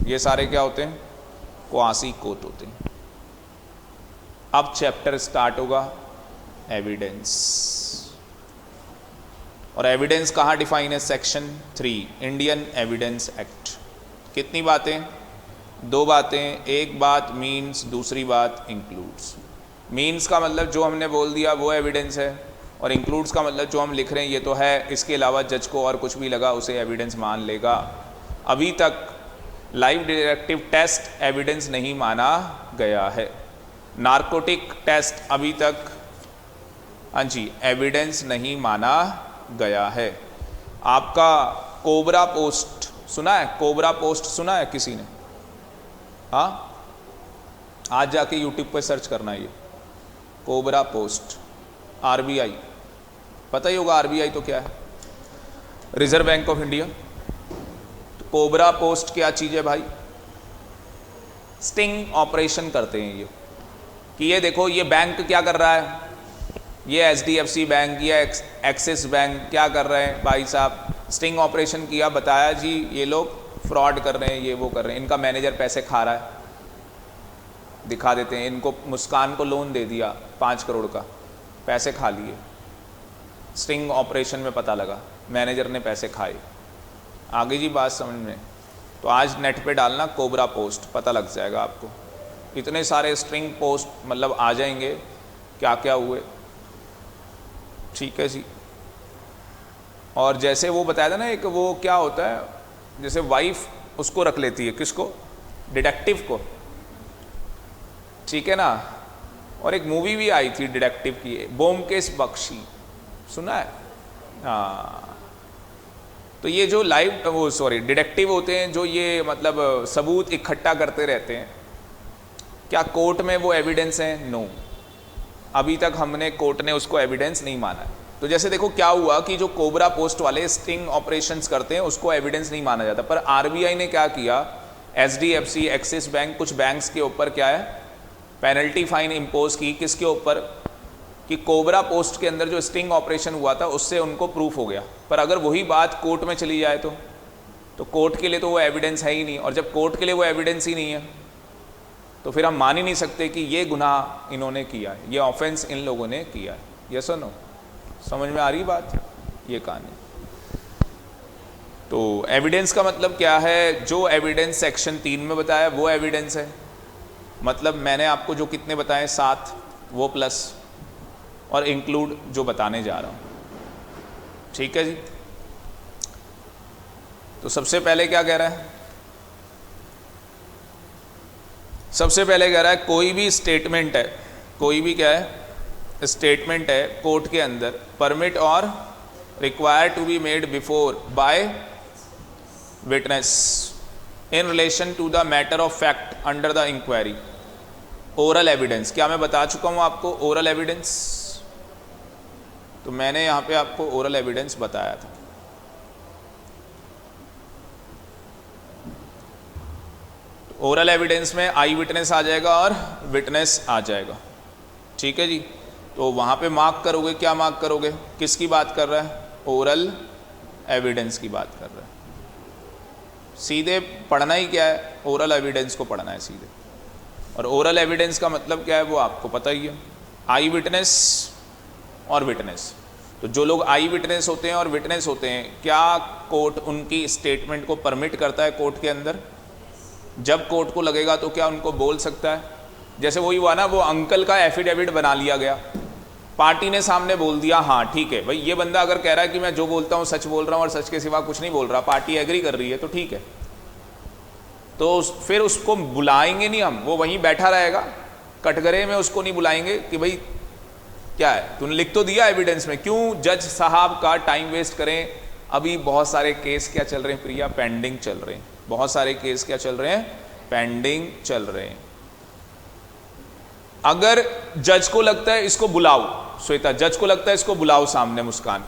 ये सारे क्या होते हैं? क्वासी कोर्ट होते हैं। अब चैप्टर स्टार्ट होगा एविडेंस। और एविडेंस कहाँ डिफाइन है? Section 3 Indian evidence act. कितनी बातें? 2 बातें। एक बात मीन्स, दूसरी बात इंक्लूड्स। मीन्स का मतलब जो हमने बोल दिया वो एविडेंस है, और इंक्लूड्स का मतलब जो हम लिख रहे हैं ये तो है, इसके अलावा जज को और कुछ भी लगा उसे एविडेंस मान लेगा। अभी तक लाइव डिटेक्टिव टेस्ट एविडेंस नहीं माना गया है। नारकोटिक टेस्ट अभी तक, हाँ जी, एविडेंस नहीं माना गया है। आपका कोबरा पोस्ट सुना है? कोबरा पोस्ट सुना है किसी ने? हाँ, आज जाके यूट्यूब पे सर्च करना ये कोबरा पोस्ट। RBI पता ही होगा, RBI तो क्या है? Reserve bank of India. तो कोबरा पोस्ट क्या चीज़ है भाई? स्टिंग ऑपरेशन करते हैं ये, कि ये देखो ये बैंक क्या कर रहा है, ये HDFC बैंक, ये एक्सिस बैंक क्या कर रहे हैं भाई साहब? स्टिंग ऑपरेशन किया, बताया जी ये लोग फ्रॉड कर रहे हैं, ये वो कर रहे हैं, इनका मैनेजर पैसे खा रहा है, दिखा देते हैं। इनको मुस्कान को लोन दे दिया 5 करोड़ का, पैसे खा लिए। स्टिंग ऑपरेशन में पता लगा मैनेजर ने पैसे खाए। आगे जी बात समझ में? तो आज नेट पे डालना कोबरा पोस्ट, पता लग जाएगा आपको। इतने सारे स्ट्रिंग पोस्ट मतलब आ जाएंगे क्या क्या हुए। ठीक है जी। और जैसे वो बताया था ना, एक वो क्या होता है, जैसे वाइफ उसको रख लेती है, किसको? डिटेक्टिव को, ठीक है ना। और एक मूवी भी आई थी डिटेक्टिव की, ब्योमकेश बख्शी, सुना है? हाँ। तो ये जो डिटेक्टिव होते हैं, जो ये मतलब सबूत इकट्ठा करते रहते हैं, क्या कोर्ट में वो एविडेंस है? नो, अभी तक हमने कोर्ट ने उसको एविडेंस नहीं माना है। तो जैसे देखो क्या हुआ कि जो कोबरा पोस्ट वाले स्टिंग ऑपरेशंस करते हैं उसको एविडेंस नहीं माना जाता, पर RBI ने क्या किया, HDFC, एक्सिस बैंक, कुछ बैंक्स के ऊपर क्या है, पेनल्टी फाइन इम्पोज की। किसके ऊपर? कि कोबरा पोस्ट के अंदर जो स्टिंग ऑपरेशन हुआ था उससे उनको प्रूफ हो गया। पर अगर वही बात कोर्ट में चली जाए तो कोर्ट के लिए तो वो एविडेंस है ही नहीं, और जब कोर्ट के लिए वो एविडेंस ही नहीं है तो फिर हम मान ही नहीं सकते कि ये गुनाह इन्होंने किया है, ये ऑफेंस इन लोगों ने किया है। यस और नो? समझ में आ रही बात? ये कहानी। तो एविडेंस का मतलब क्या है? जो एविडेंस सेक्शन 3 में बताया वो एविडेंस है। मतलब मैंने आपको जो कितने बताए 7, वो प्लस और इंक्लूड जो बताने जा रहा हूँ। ठीक है जी। तो सबसे पहले क्या कह रहा है? सबसे पहले कह रहा है कोई भी स्टेटमेंट है, कोई भी क्या है? स्टेटमेंट है कोर्ट के अंदर, permit or require to be made before by witness in relation to the matter of fact under the inquiry. Oral evidence, क्या मैं बता चुका हूं आपको ओरल एविडेंस? तो मैंने यहां पे आपको ओरल एविडेंस बताया था। ओरल एविडेंस में आई विटनेस आ जाएगा और विटनेस आ जाएगा, ठीक है जी। तो वहाँ पे मार्क करोगे, क्या मार्क करोगे, किसकी बात कर रहा है? ओरल एविडेंस की बात कर रहा है। सीधे पढ़ना ही क्या है, ओरल एविडेंस को पढ़ना है सीधे। और ओरल एविडेंस का मतलब क्या है वो आपको पता ही है, आई विटनेस और विटनेस। तो जो लोग आई विटनेस होते हैं और विटनेस होते हैं, क्या कोर्ट उनकी स्टेटमेंट को परमिट करता है कोर्ट के अंदर? जब कोर्ट को लगेगा तो क्या उनको बोल सकता है? जैसे वही हुआ ना, वो अंकल का एफिडेविट बना लिया गया, पार्टी ने सामने बोल दिया हाँ ठीक है भाई, ये बंदा अगर कह रहा है कि मैं जो बोलता हूँ सच बोल रहा हूँ और सच के सिवा कुछ नहीं बोल रहा, पार्टी एग्री कर रही है तो ठीक है। तो फिर उसको बुलाएंगे नहीं हम, वो वहीं बैठा रहेगा कटघरे में, उसको नहीं बुलाएंगे कि भाई क्या है, तूने लिख तो दिया एविडेंस में, क्यों जज साहब का टाइम वेस्ट करें। अभी बहुत सारे केस क्या चल रहे हैं प्रिया, पेंडिंग चल रहे हैं। बहुत सारे केस क्या चल रहे हैं, पेंडिंग चल रहे हैं। अगर जज को लगता है इसको बुलाओ, श्वेता जज को लगता है इसको बुलाओ सामने मुस्कान,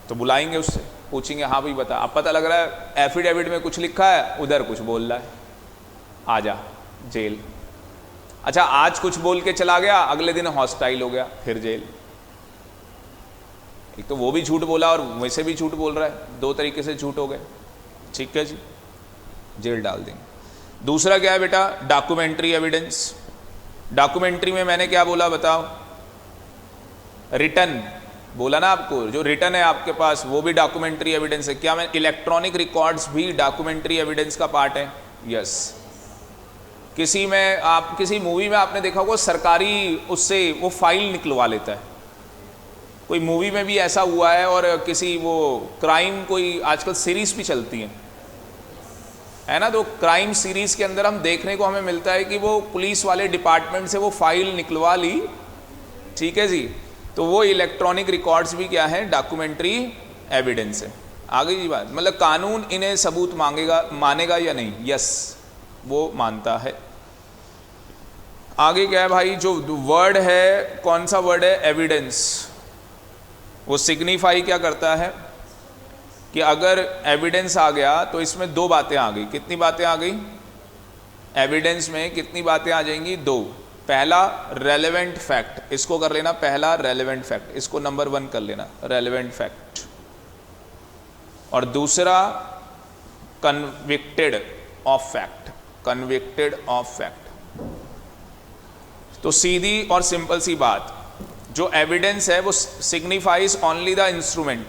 तो बुलाएंगे, उससे पूछेंगे हाँ भाई बता, अब पता लग रहा है एफिडेविट में कुछ लिखा है, उधर कुछ बोल रहा है, आजा जेल। अच्छा आज कुछ बोल के चला गया, अगले दिन हॉस्टाइल हो गया, फिर जेल। एक तो वो भी झूठ बोला और वैसे भी झूठ बोल रहा है, दो तरीके से झूठ हो गए, ठीक है जी, जेल डाल देंगे। दूसरा क्या है बेटा, डॉक्यूमेंट्री एविडेंस। डॉक्यूमेंट्री में मैंने क्या बोला बताओ, रिटन बोला ना आपको, जो रिटन है आपके पास वो भी डॉक्यूमेंट्री एविडेंस है। क्या मैं इलेक्ट्रॉनिक रिकॉर्ड्स भी डॉक्यूमेंट्री एविडेंस का पार्ट है? यस। किसी में आप किसी मूवी में आपने देखा होगा सरकारी उससे वो फाइल निकलवा लेता है, कोई मूवी में भी ऐसा हुआ है। और किसी वो क्राइम कोई आजकल सीरीज भी चलती है ना, तो क्राइम सीरीज के अंदर हम देखने को हमें मिलता है कि वो पुलिस वाले डिपार्टमेंट से वो फाइल निकलवा ली, ठीक है जी। तो वो इलेक्ट्रॉनिक रिकॉर्ड्स भी क्या है, डॉक्यूमेंट्री एविडेंस है। आगे की बात, मतलब कानून इन्हें सबूत मानेगा या नहीं? यस, वो मानता है। आगे क्या है भाई, जो वर्ड है, कौन सा वर्ड है, एविडेंस, वो सिग्निफाई क्या करता है कि अगर एविडेंस आ गया तो इसमें दो बातें आ गई। कितनी बातें आ गई एविडेंस में, कितनी बातें आ जाएंगी, दो। पहला रेलेवेंट फैक्ट, इसको कर लेना पहला रेलेवेंट फैक्ट, इसको नंबर 1 कर लेना रेलेवेंट फैक्ट। और दूसरा convicted of fact, convicted of fact. तो सीधी और सिंपल सी बात, जो एविडेंस है वो सिग्निफाइज ओनली द इंस्ट्रूमेंट,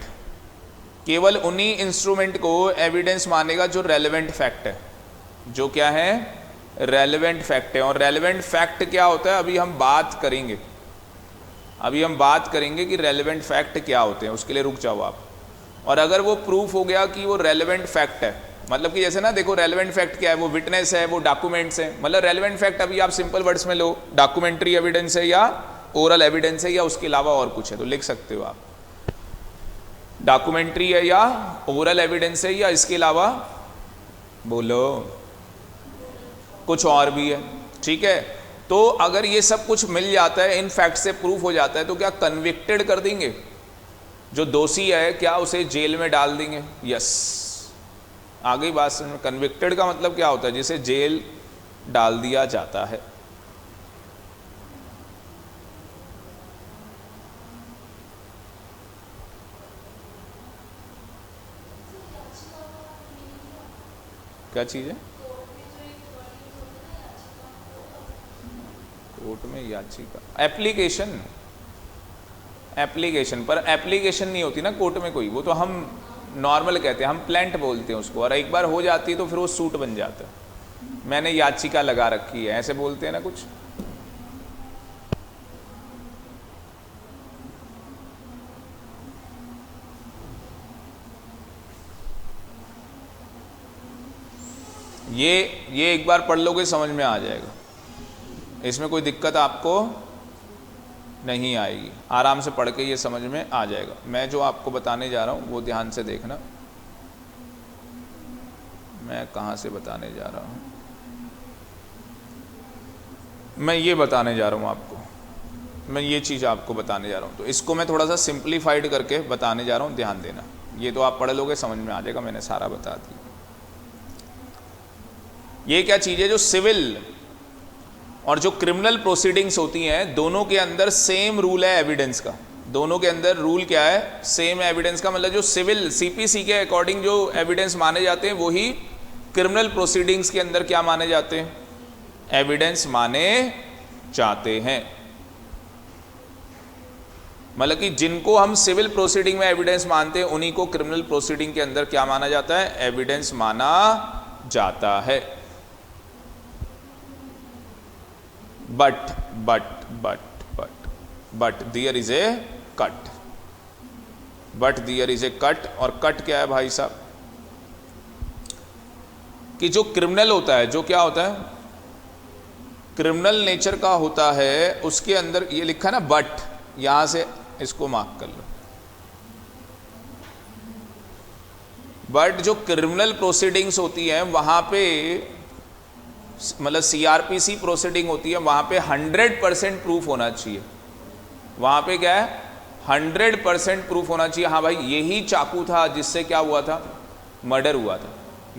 केवल उन्हीं इंस्ट्रूमेंट को एविडेंस मानेगा जो रेलेवेंट फैक्ट है, जो क्या है, रेलेवेंट फैक्ट है। और रेलेवेंट फैक्ट क्या होता है अभी हम बात करेंगे, अभी हम बात करेंगे कि रेलेवेंट फैक्ट क्या होते हैं, उसके लिए रुक जाओ आप। और अगर वो प्रूफ हो गया कि वो रेलेवेंट फैक्ट है, मतलब कि जैसे ना देखो रेलेवेंट फैक्ट क्या है, वो विटनेस है, वो डॉक्यूमेंट्स है, मतलब रेलेवेंट फैक्ट अभी आप सिंपल वर्ड्स में लो, डॉक्यूमेंट्री एविडेंस है या ओरल एविडेंस है या उसके अलावा और कुछ है, तो लिख सकते हो आप डॉक्यूमेंट्री है या ओरल एविडेंस है या इसके अलावा बोलो कुछ और भी है, ठीक है। तो अगर ये सब कुछ मिल जाता है, इन फैक्ट से प्रूफ हो जाता है, तो क्या कन्विक्टेड कर देंगे, जो दोषी है क्या उसे जेल में डाल देंगे? यस। आगे बात समझ, कन्विक्टेड का मतलब क्या होता है, जिसे जेल डाल दिया जाता है। क्या चीज है कोर्ट में, याचिका, एप्लीकेशन, एप्लीकेशन, पर एप्लीकेशन नहीं होती ना कोर्ट में कोई, वो तो हम नॉर्मल कहते हैं, हम प्लेंट बोलते हैं उसको, और एक बार हो जाती है तो फिर वो सूट बन जाता है। मैंने याचिका लगा रखी है, ऐसे बोलते हैं ना कुछ। ये एक बार पढ़ लोगे समझ में आ जाएगा, इसमें कोई दिक्कत आपको नहीं आएगी, आराम से पढ़ के ये समझ में आ जाएगा। मैं जो आपको बताने जा रहा हूँ वो ध्यान से देखना। मैं कहाँ से बताने जा रहा हूँ, मैं ये बताने जा रहा हूँ आपको, मैं ये चीज़ आपको बताने जा रहा हूँ। तो इसको मैं थोड़ा सा सिंप्लीफाइड करके बताने जा रहा हूँ, ध्यान देना। ये तो आप पढ़ लोगे, समझ में आ जाएगा, मैंने सारा बता दिया। ये क्या चीज़ है, जो सिविल और जो क्रिमिनल प्रोसीडिंग्स होती हैं, दोनों के अंदर सेम रूल है एविडेंस का। दोनों के अंदर रूल क्या है, सेम एविडेंस का। मतलब जो सिविल सीपीसी के अकॉर्डिंग जो एविडेंस माने जाते हैं, वही क्रिमिनल प्रोसीडिंग्स के अंदर क्या माने जाते हैं, एविडेंस माने जाते हैं। मतलब कि जिनको हम सिविल प्रोसीडिंग में एविडेंस मानते हैं, उन्हीं को क्रिमिनल प्रोसीडिंग के अंदर क्या माना जाता है, एविडेंस माना जाता है। But there is a cut, और कट क्या है भाई साहब, कि जो क्रिमिनल होता है, जो क्या होता है, क्रिमिनल नेचर का होता है, उसके अंदर ये लिखा है ना बट, यहां से इसको मार्क कर लो। बट जो क्रिमिनल प्रोसीडिंग्स होती हैं, वहां पे मतलब सीआरपीसी प्रोसीडिंग होती है, वहां पे 100% प्रूफ होना चाहिए। वहां पे क्या है, 100% प्रूफ होना चाहिए। हाँ भाई, यही चाकू था जिससे क्या हुआ था, मर्डर हुआ था।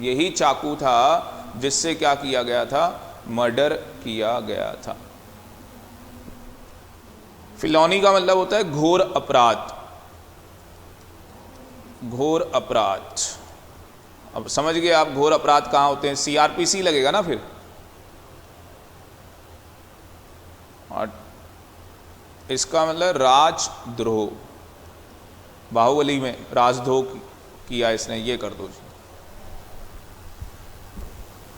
यही चाकू था जिससे क्या किया गया था, मर्डर किया गया था। फिलौनी का मतलब होता है घोर अपराध, घोर अपराध। अब समझ गए आप घोर अपराध कहाँ होते हैं, सीआरपीसी लगेगा ना फिर। और इसका मतलब राजद्रोह, बाहुबली में राजद्रोह किया इसने, ये कर दो जी।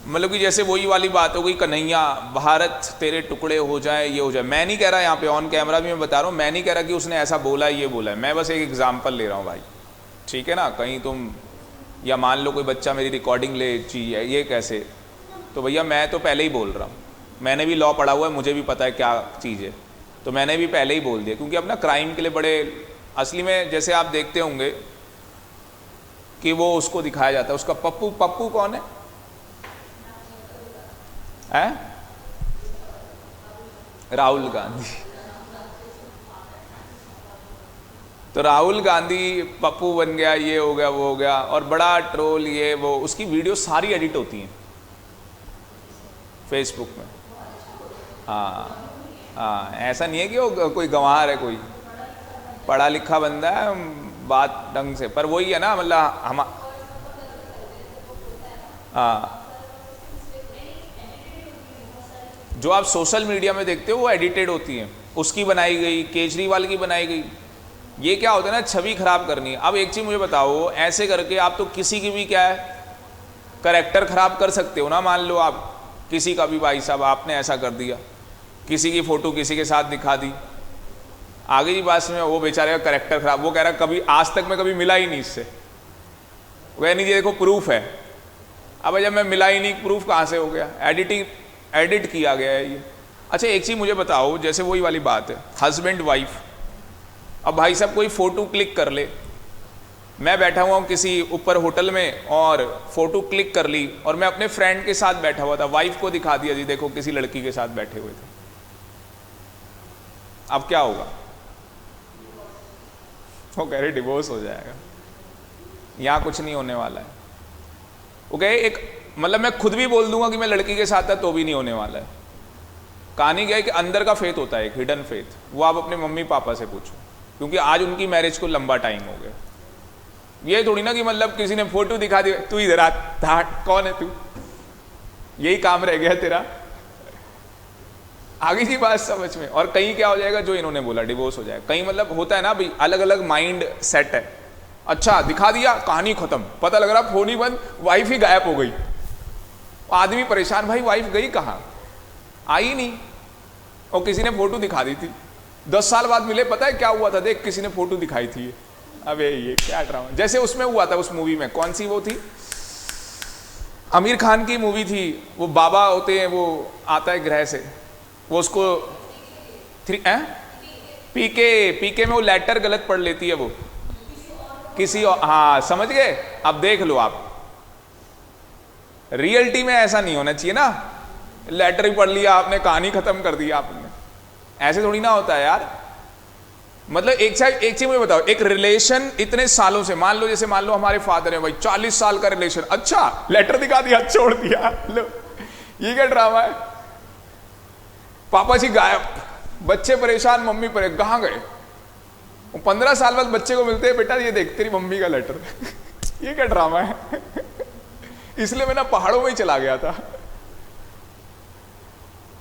मतलब कि जैसे वही वाली बात हो गई, कन्हैया भारत तेरे टुकड़े हो जाए, ये हो जाए। मैं नहीं कह रहा, यहाँ पे ऑन कैमरा भी मैं बता रहा हूँ, मैं नहीं कह रहा कि उसने ऐसा बोला है, ये बोला है, मैं बस एक एग्जांपल ले रहा हूँ भाई, ठीक है ना। कहीं तुम, या मान लो कोई बच्चा मेरी रिकॉर्डिंग ले, चाहिए ये कैसे, तो भैया मैं तो पहले ही बोल रहा हूँ, मैंने भी लॉ पढ़ा हुआ है, मुझे भी पता है क्या चीज़ है, तो मैंने भी पहले ही बोल दिया। क्योंकि अब ना क्राइम के लिए बड़े, असली में जैसे आप देखते होंगे कि वो उसको दिखाया जाता है, उसका पप्पू, पप्पू कौन है? राहुल गांधी। तो राहुल गांधी पप्पू बन गया, ये हो गया, वो हो गया, और बड़ा ट्रोल, ये वो। उसकी वीडियो सारी एडिट होती हैं फेसबुक में। हाँ हाँ, ऐसा नहीं है कि वो कोई गंवार है, कोई पढ़ा लिखा बंदा है, बात ढंग से, पर वही है ना, मतलब हम, हाँ, जो आप सोशल मीडिया में देखते हो वो एडिटेड होती हैं। उसकी बनाई गई, केजरीवाल की बनाई गई, ये क्या होता है ना, छवि खराब करनी है। अब एक चीज़ मुझे बताओ, ऐसे करके आप तो किसी की भी क्या है, करेक्टर खराब कर सकते हो ना। मान लो आप किसी का भी, भाई साहब आपने ऐसा कर दिया, किसी की फ़ोटो किसी के साथ दिखा दी, आगे की बात में वो बेचारे का करेक्टर खराब, वो कह रहा कभी आज तक मैं कभी मिला ही नहीं इससे, वह नहीं, देखो प्रूफ है। अब जब मैं मिला ही नहीं, प्रूफ कहाँ से हो गया, एडिट किया गया है ये। अच्छा एक चीज़ मुझे बताओ, जैसे वही वाली बात है, हस्बैंड वाइफ, अब भाई साहब कोई फ़ोटो क्लिक कर ले, मैं बैठा हुआ हूँ किसी ऊपर होटल में और फ़ोटो क्लिक कर ली, और मैं अपने फ्रेंड के साथ बैठा हुआ था, वाइफ को दिखा दिया जी देखो किसी लड़की के साथ बैठे हुए थे, अब क्या होगा? वो कह रहे डिवोर्स हो जाएगा। यहाँ कुछ नहीं होने वाला है। वो कहे एक, मतलब मैं खुद भी बोल दूंगा कि मैं लड़की के साथ था, तो भी नहीं होने वाला है। कहानी क्या है कि अंदर का फेथ होता है, एक हिडन फेथ, वो आप अपने मम्मी पापा से पूछो, क्योंकि आज उनकी मैरिज को लंबा टाइम हो गया। ये थोड़ी ना कि मतलब किसी ने फोटो दिखा दी, तू इधर आ, कौन है तू, यही काम रह गया तेरा, आगे की बात समझ में। और कहीं क्या हो जाएगा, जो इन्होंने बोला, डिवोर्स हो जाएगा। कहीं मतलब होता है ना भाई, अलग अलग माइंड सेट है। अच्छा दिखा दिया, कहानी खत्म, पता लग रहा फोन ही बंद, वाइफ ही गायब हो गई, आदमी परेशान, भाई वाइफ गई कहाँ, आई नहीं, और किसी ने फोटो दिखा दी थी, 10 साल बाद मिले, पता है क्या हुआ था, देख किसी ने फोटो दिखाई थी। अबे ये क्या ड्रामा, जैसे उसमें हुआ था, उस मूवी में, कौन सी वो थी, आमिर खान की मूवी थी, वो बाबा होते हैं, वो आता है ग्रह से, वो उसको पीके में वो लेटर गलत पढ़ लेती है वो किसी और, हाँ समझ गए। अब देख लो आप, रियलिटी में ऐसा नहीं होना चाहिए ना, लेटर ही पढ़ लिया आपने, कहानी खत्म कर दी आपने, ऐसे थोड़ी ना होता है यार। मतलब एक चीज मुझे बताओ, एक रिलेशन इतने सालों से, मान लो जैसे मान लो हमारे फादर है भाई, 40 साल का रिलेशन, अच्छा लेटर दिखा दिया, छोड़ दिया, लो ये क्या ड्रामा है। पापा जी गायब, बच्चे परेशान, मम्मी परेशान, कहां गए, 15 साल बाद बच्चे को मिलते हैं, बेटा ये देख तेरी मम्मी का लेटर ये क्या ड्रामा है इसलिए मैं ना पहाड़ों में ही चला गया था।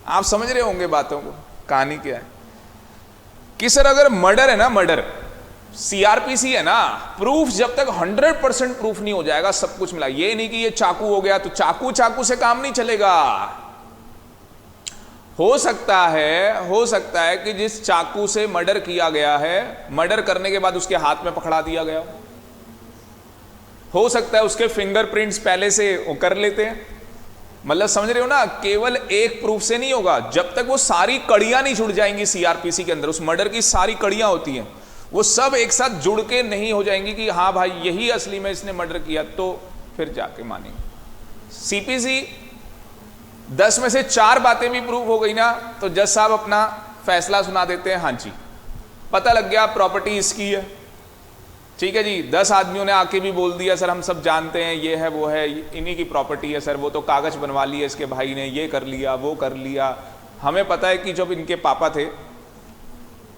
आप समझ रहे होंगे बातों को, कहानी क्या है कि सर अगर मर्डर है ना, मर्डर सीआरपीसी है ना, प्रूफ जब तक 100% प्रूफ नहीं हो जाएगा सब कुछ मिला। ये नहीं कि ये चाकू हो गया तो चाकू से काम नहीं चलेगा। हो सकता है कि जिस चाकू से मर्डर किया गया है, मर्डर करने के बाद उसके हाथ में पकड़ा दिया गया हो सकता है उसके फिंगरप्रिंट्स पहले से वो कर लेते हैं। मतलब समझ रहे हो ना, केवल एक प्रूफ से नहीं होगा, जब तक वो सारी कड़ियां नहीं जुड़ जाएंगी सीआरपीसी के अंदर, उस मर्डर की सारी कड़ियां होती हैं, वो सब एक साथ जुड़ के नहीं हो जाएंगी कि हाँ भाई यही असली में इसने मर्डर किया, तो फिर जाके मानेंगे। सीपीसी 10 में से 4 बातें भी प्रूव हो गई ना, तो जज साहब अपना फैसला सुना देते हैं, हाँ जी पता लग गया प्रॉपर्टी इसकी है, ठीक है जी। 10 आदमियों ने आके भी बोल दिया सर हम सब जानते हैं ये है वो है, इन्हीं की प्रॉपर्टी है सर, वो तो कागज बनवा लिए इसके भाई ने, ये कर लिया वो कर लिया। हमें पता है कि जब इनके पापा थे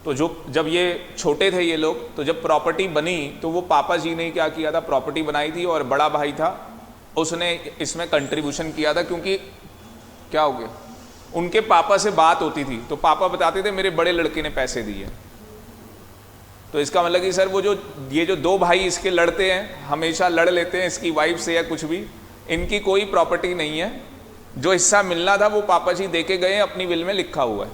तो जब ये छोटे थे ये लोग, तो जब प्रॉपर्टी बनी तो वो पापा जी ने क्या किया था, प्रॉपर्टी बनाई थी और बड़ा भाई था उसने इसमें कंट्रीब्यूशन किया था। क्योंकि क्या हो गया, उनके पापा से बात होती थी तो पापा बताते थे मेरे बड़े लड़के ने पैसे दिए, तो इसका मतलब कि सर वो ये जो 2 भाई इसके लड़ते हैं, हमेशा लड़ लेते हैं इसकी वाइफ से या कुछ भी, इनकी कोई प्रॉपर्टी नहीं है, जो हिस्सा मिलना था वो पापा जी दे के गए, अपनी विल में लिखा हुआ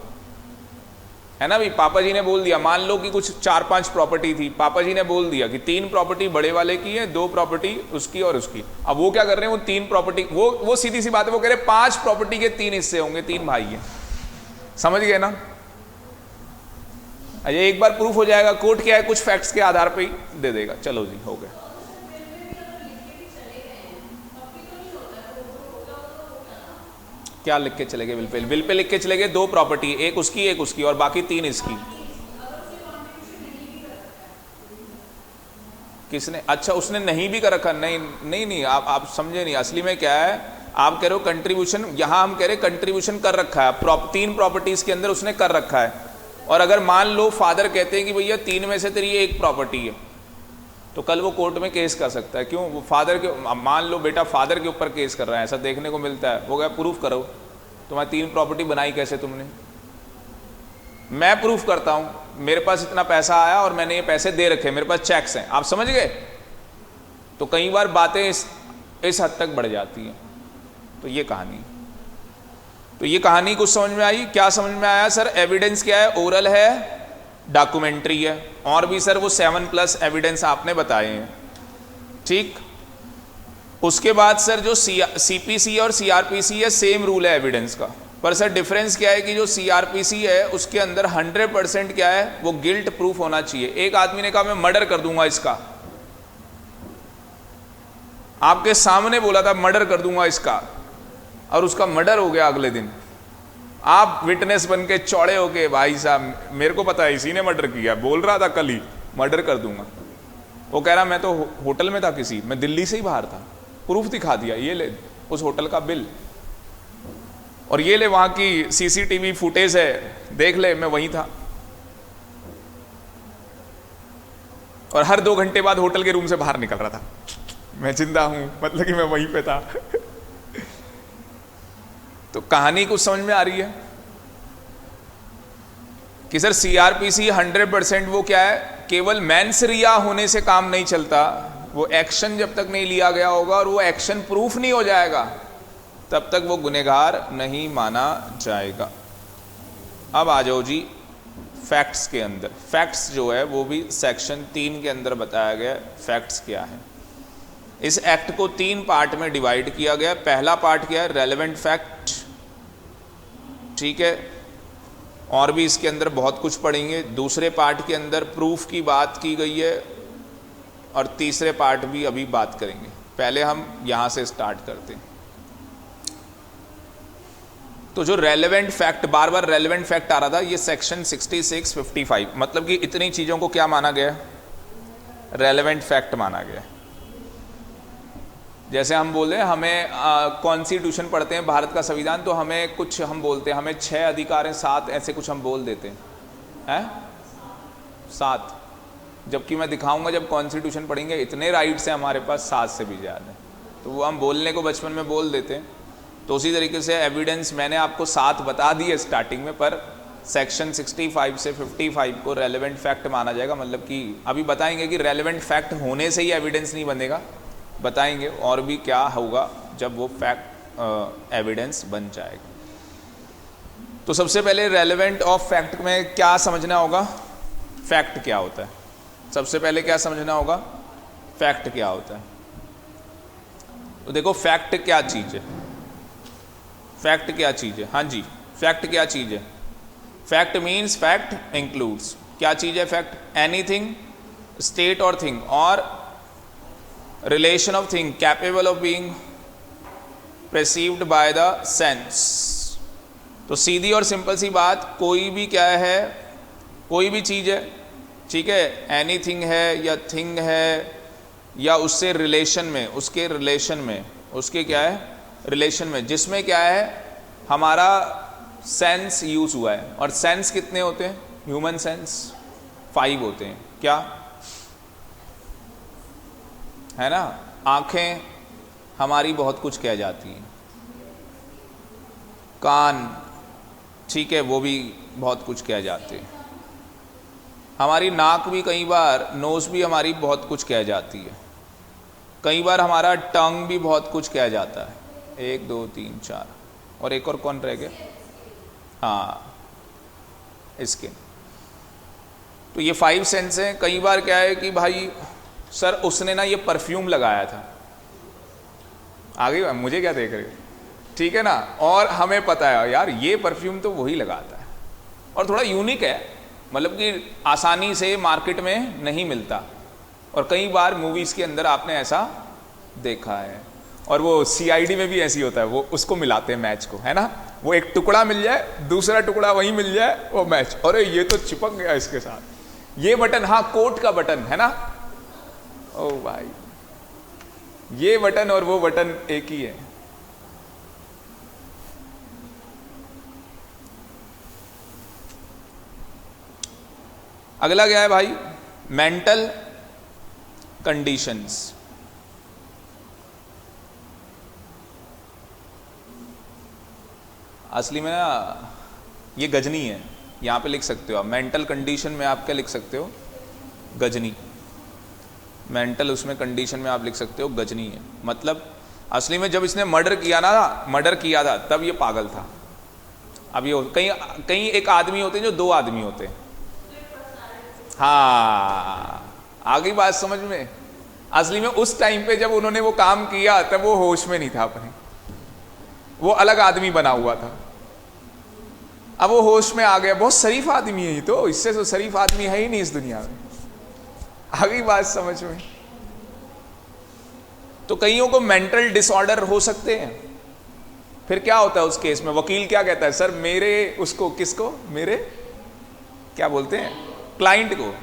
है ना भाई। पापा जी ने बोल दिया, मान लो कि कुछ 4-5 प्रॉपर्टी थी, पापा जी ने बोल दिया कि 3 प्रॉपर्टी बड़े वाले की है, 2 प्रॉपर्टी उसकी और उसकी। अब वो क्या कर रहे हैं, वो 3 प्रॉपर्टी, वो सीधी सी बात है, वो कह रहे 5 प्रॉपर्टी के 3 हिस्से होंगे, 3 भाई हैं, समझ गए ना। ये एक बार प्रूफ हो जाएगा, कोर्ट क्या है कुछ फैक्ट्स के आधार पे ही दे देगा, चलो जी हो गया। क्या लिख के चले गए बिल पे? बिल पे लिख के चले गए 2 प्रॉपर्टी, एक उसकी और बाकी 3 इसकी। किसने? अच्छा उसने नहीं भी कर रखा, नहीं आप समझे नहीं, असली में क्या है, आप कह रहे हो कंट्रीब्यूशन, यहां हम कह रहे कंट्रीब्यूशन कर रखा है, 3 प्रॉपर्टीज के अंदर उसने कर रखा है। और अगर मान लो फादर कहते हैं कि भैया 3 में से तेरी एक प्रॉपर्टी है, तो कल वो कोर्ट में केस कर सकता है। क्यों? वो फादर के, मान लो बेटा फादर के ऊपर केस कर रहा है, ऐसा देखने को मिलता है, वो क्या प्रूफ करो, तुम्हारी 3 प्रॉपर्टी बनाई कैसे तुमने? मैं प्रूफ करता हूं मेरे पास इतना पैसा आया और मैंने ये पैसे दे रखे, मेरे पास चेक्स हैं, आप समझ गए। तो कई बार बातें इस हद तक बढ़ जाती हैं। तो ये कहानी कुछ समझ में आई? क्या समझ में आया सर? एविडेंस क्या है? ओरल है, डॉक्यूमेंट्री है, और भी सर वो 7+ एविडेंस आपने बताए हैं, ठीक। उसके बाद सर जो सीपीसी और सीआरपीसी है, सेम रूल है एविडेंस का, पर सर डिफरेंस क्या है कि जो सीआरपीसी है उसके अंदर 100% क्या है, वो गिल्ट प्रूफ होना चाहिए। एक आदमी ने कहा मैं मर्डर कर दूंगा इसका, आपके सामने बोला था मर्डर कर दूंगा इसका, और उसका मर्डर हो गया अगले दिन, आप विटनेस बन के चौड़े हो के, भाई साहब मेरे को पता है इसी ने मर्डर किया, बोल रहा था कल ही मर्डर कर दूंगा। वो कह रहा मैं तो होटल में था किसी, मैं दिल्ली से ही बाहर था, प्रूफ दिखा दिया, ये ले उस होटल का बिल, और ये ले वहां की सीसीटीवी फुटेज है, देख ले मैं वहीं था, और हर 2 घंटे बाद होटल के रूम से बाहर निकल रहा था, मैं जिंदा हूं, मतलब कि मैं वहीं पे था। तो कहानी कुछ समझ में आ रही है कि सर सीआरपीसी 100% वो क्या है, केवल मैंसरिया होने से काम नहीं चलता, वो एक्शन जब तक नहीं लिया गया होगा और वो एक्शन प्रूफ नहीं हो जाएगा तब तक वो गुनहगार नहीं माना जाएगा। अब आ जाओ जी फैक्ट्स के अंदर। फैक्ट्स जो है वो भी सेक्शन 3 के अंदर बताया गया फैक्ट्स क्या है। इस एक्ट को 3 पार्ट में डिवाइड किया गया। पहला पार्ट क्या है, रेलेवेंट फैक्ट, ठीक है, और भी इसके अंदर बहुत कुछ पढ़ेंगे। दूसरे पार्ट के अंदर प्रूफ की बात की गई है, और तीसरे पार्ट भी अभी बात करेंगे। पहले हम यहाँ से स्टार्ट करते हैं। तो जो रेलेवेंट फैक्ट, बार बार रेलेवेंट फैक्ट आ रहा था, ये सेक्शन 66, 55, मतलब कि इतनी चीज़ों को क्या माना गया? रेलेवेंट फैक्ट माना गया। जैसे हम बोले हमें कॉन्स्टिट्यूशन पढ़ते हैं, भारत का संविधान, तो हमें कुछ हम बोलते हैं हमें 6 अधिकार हैं, 7 ऐसे कुछ हम बोल देते हैं 7, जबकि मैं दिखाऊंगा जब कॉन्स्टिट्यूशन पढ़ेंगे इतने राइट्स हैं हमारे पास, 7 से भी ज़्यादा। तो वो हम बोलने को बचपन में बोल देते हैं। तो उसी तरीके से एविडेंस मैंने आपको 7 बता दी है स्टार्टिंग में, पर सेक्शन 65 से 55 को रेलेवेंट फैक्ट माना जाएगा। मतलब कि अभी बताएंगे कि रेलेवेंट फैक्ट होने से ही एविडेंस नहीं बनेगा, बताएंगे और भी क्या होगा जब वो फैक्ट एविडेंस बन जाएगा। तो सबसे पहले रेलेवेंट ऑफ फैक्ट में क्या समझना होगा? फैक्ट क्या होता है? सबसे पहले क्या समझना होगा? फैक्ट क्या होता है? तो देखो फैक्ट क्या चीज़ है, फैक्ट क्या चीज़ है? हाँ जी, फैक्ट क्या चीज़ है? फैक्ट मीन्स फैक्ट इंक्लूड्स, क्या चीज़ है फैक्ट? एनीथिंग, स्टेट और थिंग, और relation of thing capable of being perceived by the sense। तो सीधी और सिंपल सी बात, कोई भी क्या है, कोई भी चीज़ है, ठीक है, एनीथिंग है या थिंग है या उससे रिलेशन में, उसके रिलेशन में, उसके क्या है रिलेशन में, जिसमें क्या है हमारा सेंस यूज हुआ है। और सेंस कितने होते हैं? ह्यूमन सेंस 5 होते हैं, क्या है ना? आंखें हमारी बहुत कुछ कह जाती हैं, कान, ठीक है, वो भी बहुत कुछ कह जाते हैं, हमारी नाक भी कई बार, नोज भी हमारी बहुत कुछ कह जाती है, कई बार हमारा टंग भी बहुत कुछ कह जाता है। 1 2 3 4 और एक और कौन रह गया? हाँ, स्किन। तो ये 5 सेंस हैं। कई बार क्या है कि भाई सर उसने ना ये परफ्यूम लगाया था, आगे मुझे क्या देख रहे हो, ठीक है ना, और हमें पता है यार ये परफ्यूम तो वही लगाता है और थोड़ा यूनिक है, मतलब कि आसानी से मार्केट में नहीं मिलता। और कई बार मूवीज़ के अंदर आपने ऐसा देखा है, और वो CID में भी ऐसी होता है, वो उसको मिलाते हैं मैच को, है ना, वो एक टुकड़ा मिल जाए, दूसरा टुकड़ा वहीं मिल जाए, वो मैच, अरे ये तो चिपक गया इसके साथ, ये बटन, हाँ कोट का बटन है ना, ओ भाई ये बटन और वो बटन एक ही है। अगला क्या है भाई? Mental conditions. असली में ना ये गजनी है, यहां पे लिख सकते हो आप, मेंटल कंडीशन में आप क्या लिख सकते हो? गजनी। मेंटल उसमें कंडीशन में आप लिख सकते हो गजनी है। मतलब असली में जब इसने मर्डर किया था तब ये पागल था। अब ये कहीं एक आदमी होते हैं जो 2 आदमी होते हैं, हाँ आ गई बात समझ में। असली में उस टाइम पे जब उन्होंने वो काम किया तब वो होश में नहीं था अपने, वो अलग आदमी बना हुआ था, अब वो होश में आ गया। बहुत शरीफ आदमी है ये तो, इससे तो शरीफ आदमी है ही नहीं इस दुनिया में। आ गई बात समझ में। तो कईयों को मेंटल डिसऑर्डर हो सकते हैं। फिर क्या होता है उस केस में? वकील क्या कहता है? सर मेरे उसको, किसको, मेरे क्या बोलते हैं, क्लाइंट को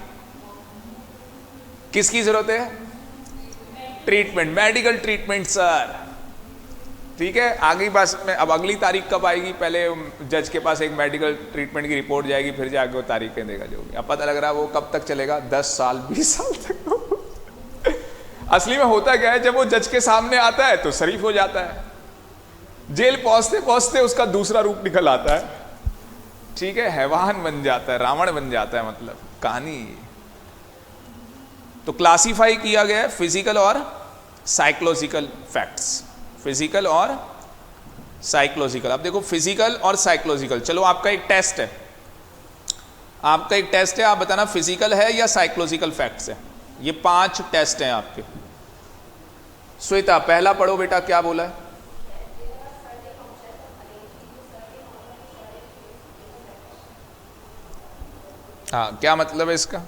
किसकी जरूरत है? ट्रीटमेंट, मेडिकल ट्रीटमेंट सर, ठीक है। आगे बात में, अब अगली तारीख कब आएगी? पहले जज के पास एक मेडिकल ट्रीटमेंट की रिपोर्ट जाएगी, फिर जाके वो तारीखें देगा जो भी। अब पता लग रहा है वो कब तक चलेगा? 10 साल 20 साल तक। असली में होता क्या है, जब वो जज के सामने आता है तो शरीफ हो जाता है, जेल पहुंचते पहुंचते उसका दूसरा रूप निकल आता है, ठीक है, हैवान बन जाता है, रावण बन जाता है, मतलब कहानी। तो क्लासिफाई किया गया है फिजिकल और साइकोलॉजिकल फैक्ट्स, फिजिकल और साइकोलॉजिकल। अब देखो फिजिकल और साइकोलॉजिकल, चलो आपका एक टेस्ट है, आपका एक टेस्ट है, आप बताना फिजिकल है या साइकोलॉजिकल फैक्ट्स है। ये 5 टेस्ट हैं आपके। श्वेता पहला पढ़ो बेटा, क्या बोला है? हाँ क्या मतलब है इसका?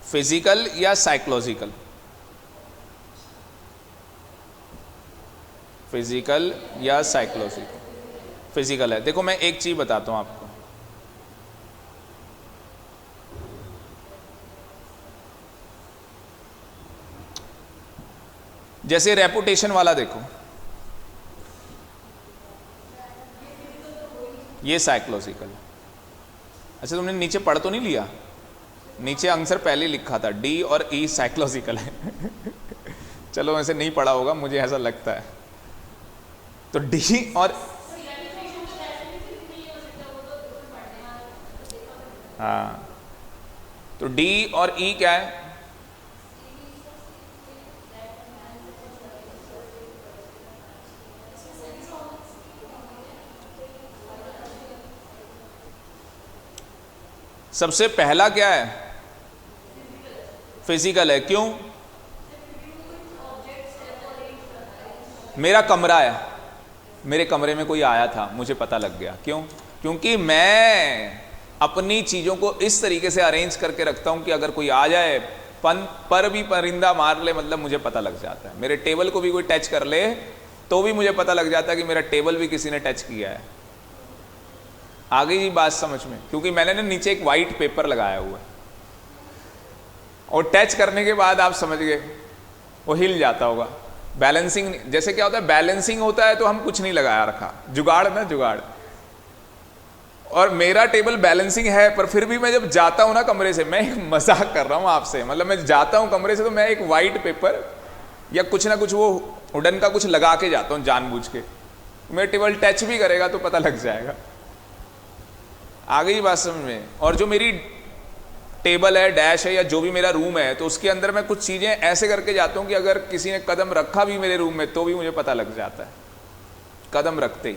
फिजिकल या साइकोलॉजिकल? फिजिकल या साइकोलॉजिकल? फिजिकल है। देखो मैं एक चीज बताता हूं आपको, जैसे रेपुटेशन वाला देखो, ये साइकोलॉजिकल है। अच्छा तुमने नीचे पढ़ तो नहीं लिया? नीचे आंसर पहले लिखा था, डी और ई साइकोलॉजिकल है। चलो ऐसे नहीं पढ़ा होगा, मुझे ऐसा लगता है। तो डी और हाँ, तो डी और ई क्या है? सबसे पहला क्या है? फिजिकल है। क्यों? मेरा कमरा है, मेरे कमरे में कोई आया था, मुझे पता लग गया। क्यों? क्योंकि मैं अपनी चीजों को इस तरीके से अरेंज करके रखता हूं कि अगर कोई आ जाए, पर भी परिंदा मार ले, मतलब मुझे पता लग जाता है। मेरे टेबल को भी कोई टच कर ले तो भी मुझे पता लग जाता है कि मेरा टेबल भी किसी ने टच किया है। आ गई जी बात समझ में? क्योंकि मैंने ना नीचे एक वाइट पेपर लगाया हुआ है, और टच करने के बाद आप समझ गए वो हिल जाता होगा। बैलेंसिंग, जैसे क्या होता है, बैलेंसिंग होता है तो हम कुछ नहीं लगाया रखा, जुगाड़ ना जुगाड़। और मेरा टेबल बैलेंसिंग है, पर फिर भी मैं जब जाता हूं ना कमरे से, मैं एक मजाक कर रहा हूं आपसे, मतलब मैं जाता हूं कमरे से तो मैं एक वाइट पेपर या कुछ ना कुछ वो वुडन का कुछ लगा के जाता हूं जानबूझ के। मेरा टेबल टच भी करेगा तो पता लग जाएगा। आ गई बात समझ में? और जो मेरी टेबल है, डैश है, या जो भी मेरा रूम है, तो उसके अंदर मैं कुछ चीजें ऐसे करके जाता हूं कि अगर किसी ने कदम रखा भी मेरे रूम में तो भी मुझे पता लग जाता है, कदम रखते ही।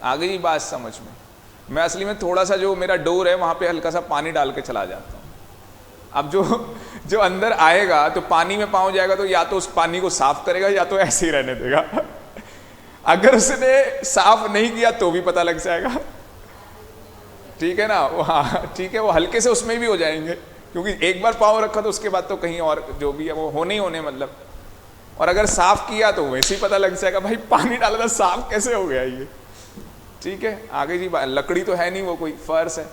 आ गई बात समझ में? मैं असली में थोड़ा सा जो मेरा डोर है वहां पे हल्का सा पानी डाल के चला जाता हूं। अब जो अंदर आएगा तो पानी में पाँव जाएगा, तो या तो उस पानी को साफ करेगा या तो ऐसे ही रहने देगा। अगर उसने साफ नहीं किया तो भी पता लग जाएगा, ठीक है ना? हाँ ठीक है, वो हल्के से उसमें भी हो जाएंगे, क्योंकि एक बार पाँव रखा तो उसके बाद तो कहीं और जो भी है वो होने ही होने, मतलब। और अगर साफ किया तो वैसे ही पता लग जाएगा, भाई पानी डाला था, साफ कैसे हो गया ये? ठीक है, आगे जी। लकड़ी तो है नहीं, वो कोई फर्श है,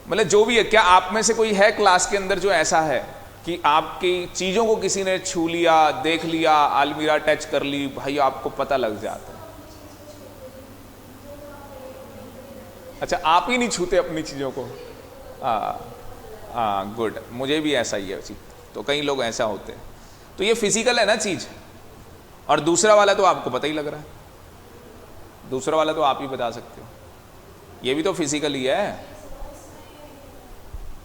मतलब जो भी है। क्या आप में से कोई है क्लास के अंदर जो ऐसा है कि आपकी चीजों को किसी ने छू लिया, देख लिया, अलमीरा टच कर ली, भाई आपको पता लग जाता है? अच्छा, आप ही नहीं छूते अपनी चीजों को? हाँ गुड, मुझे भी ऐसा ही है जी। तो कई लोग ऐसा होते हैं। तो ये फिजिकल है ना चीज। और दूसरा वाला तो आपको पता ही लग रहा है, दूसरा वाला तो आप ही बता सकते हो, ये भी तो फिजिकल ही है।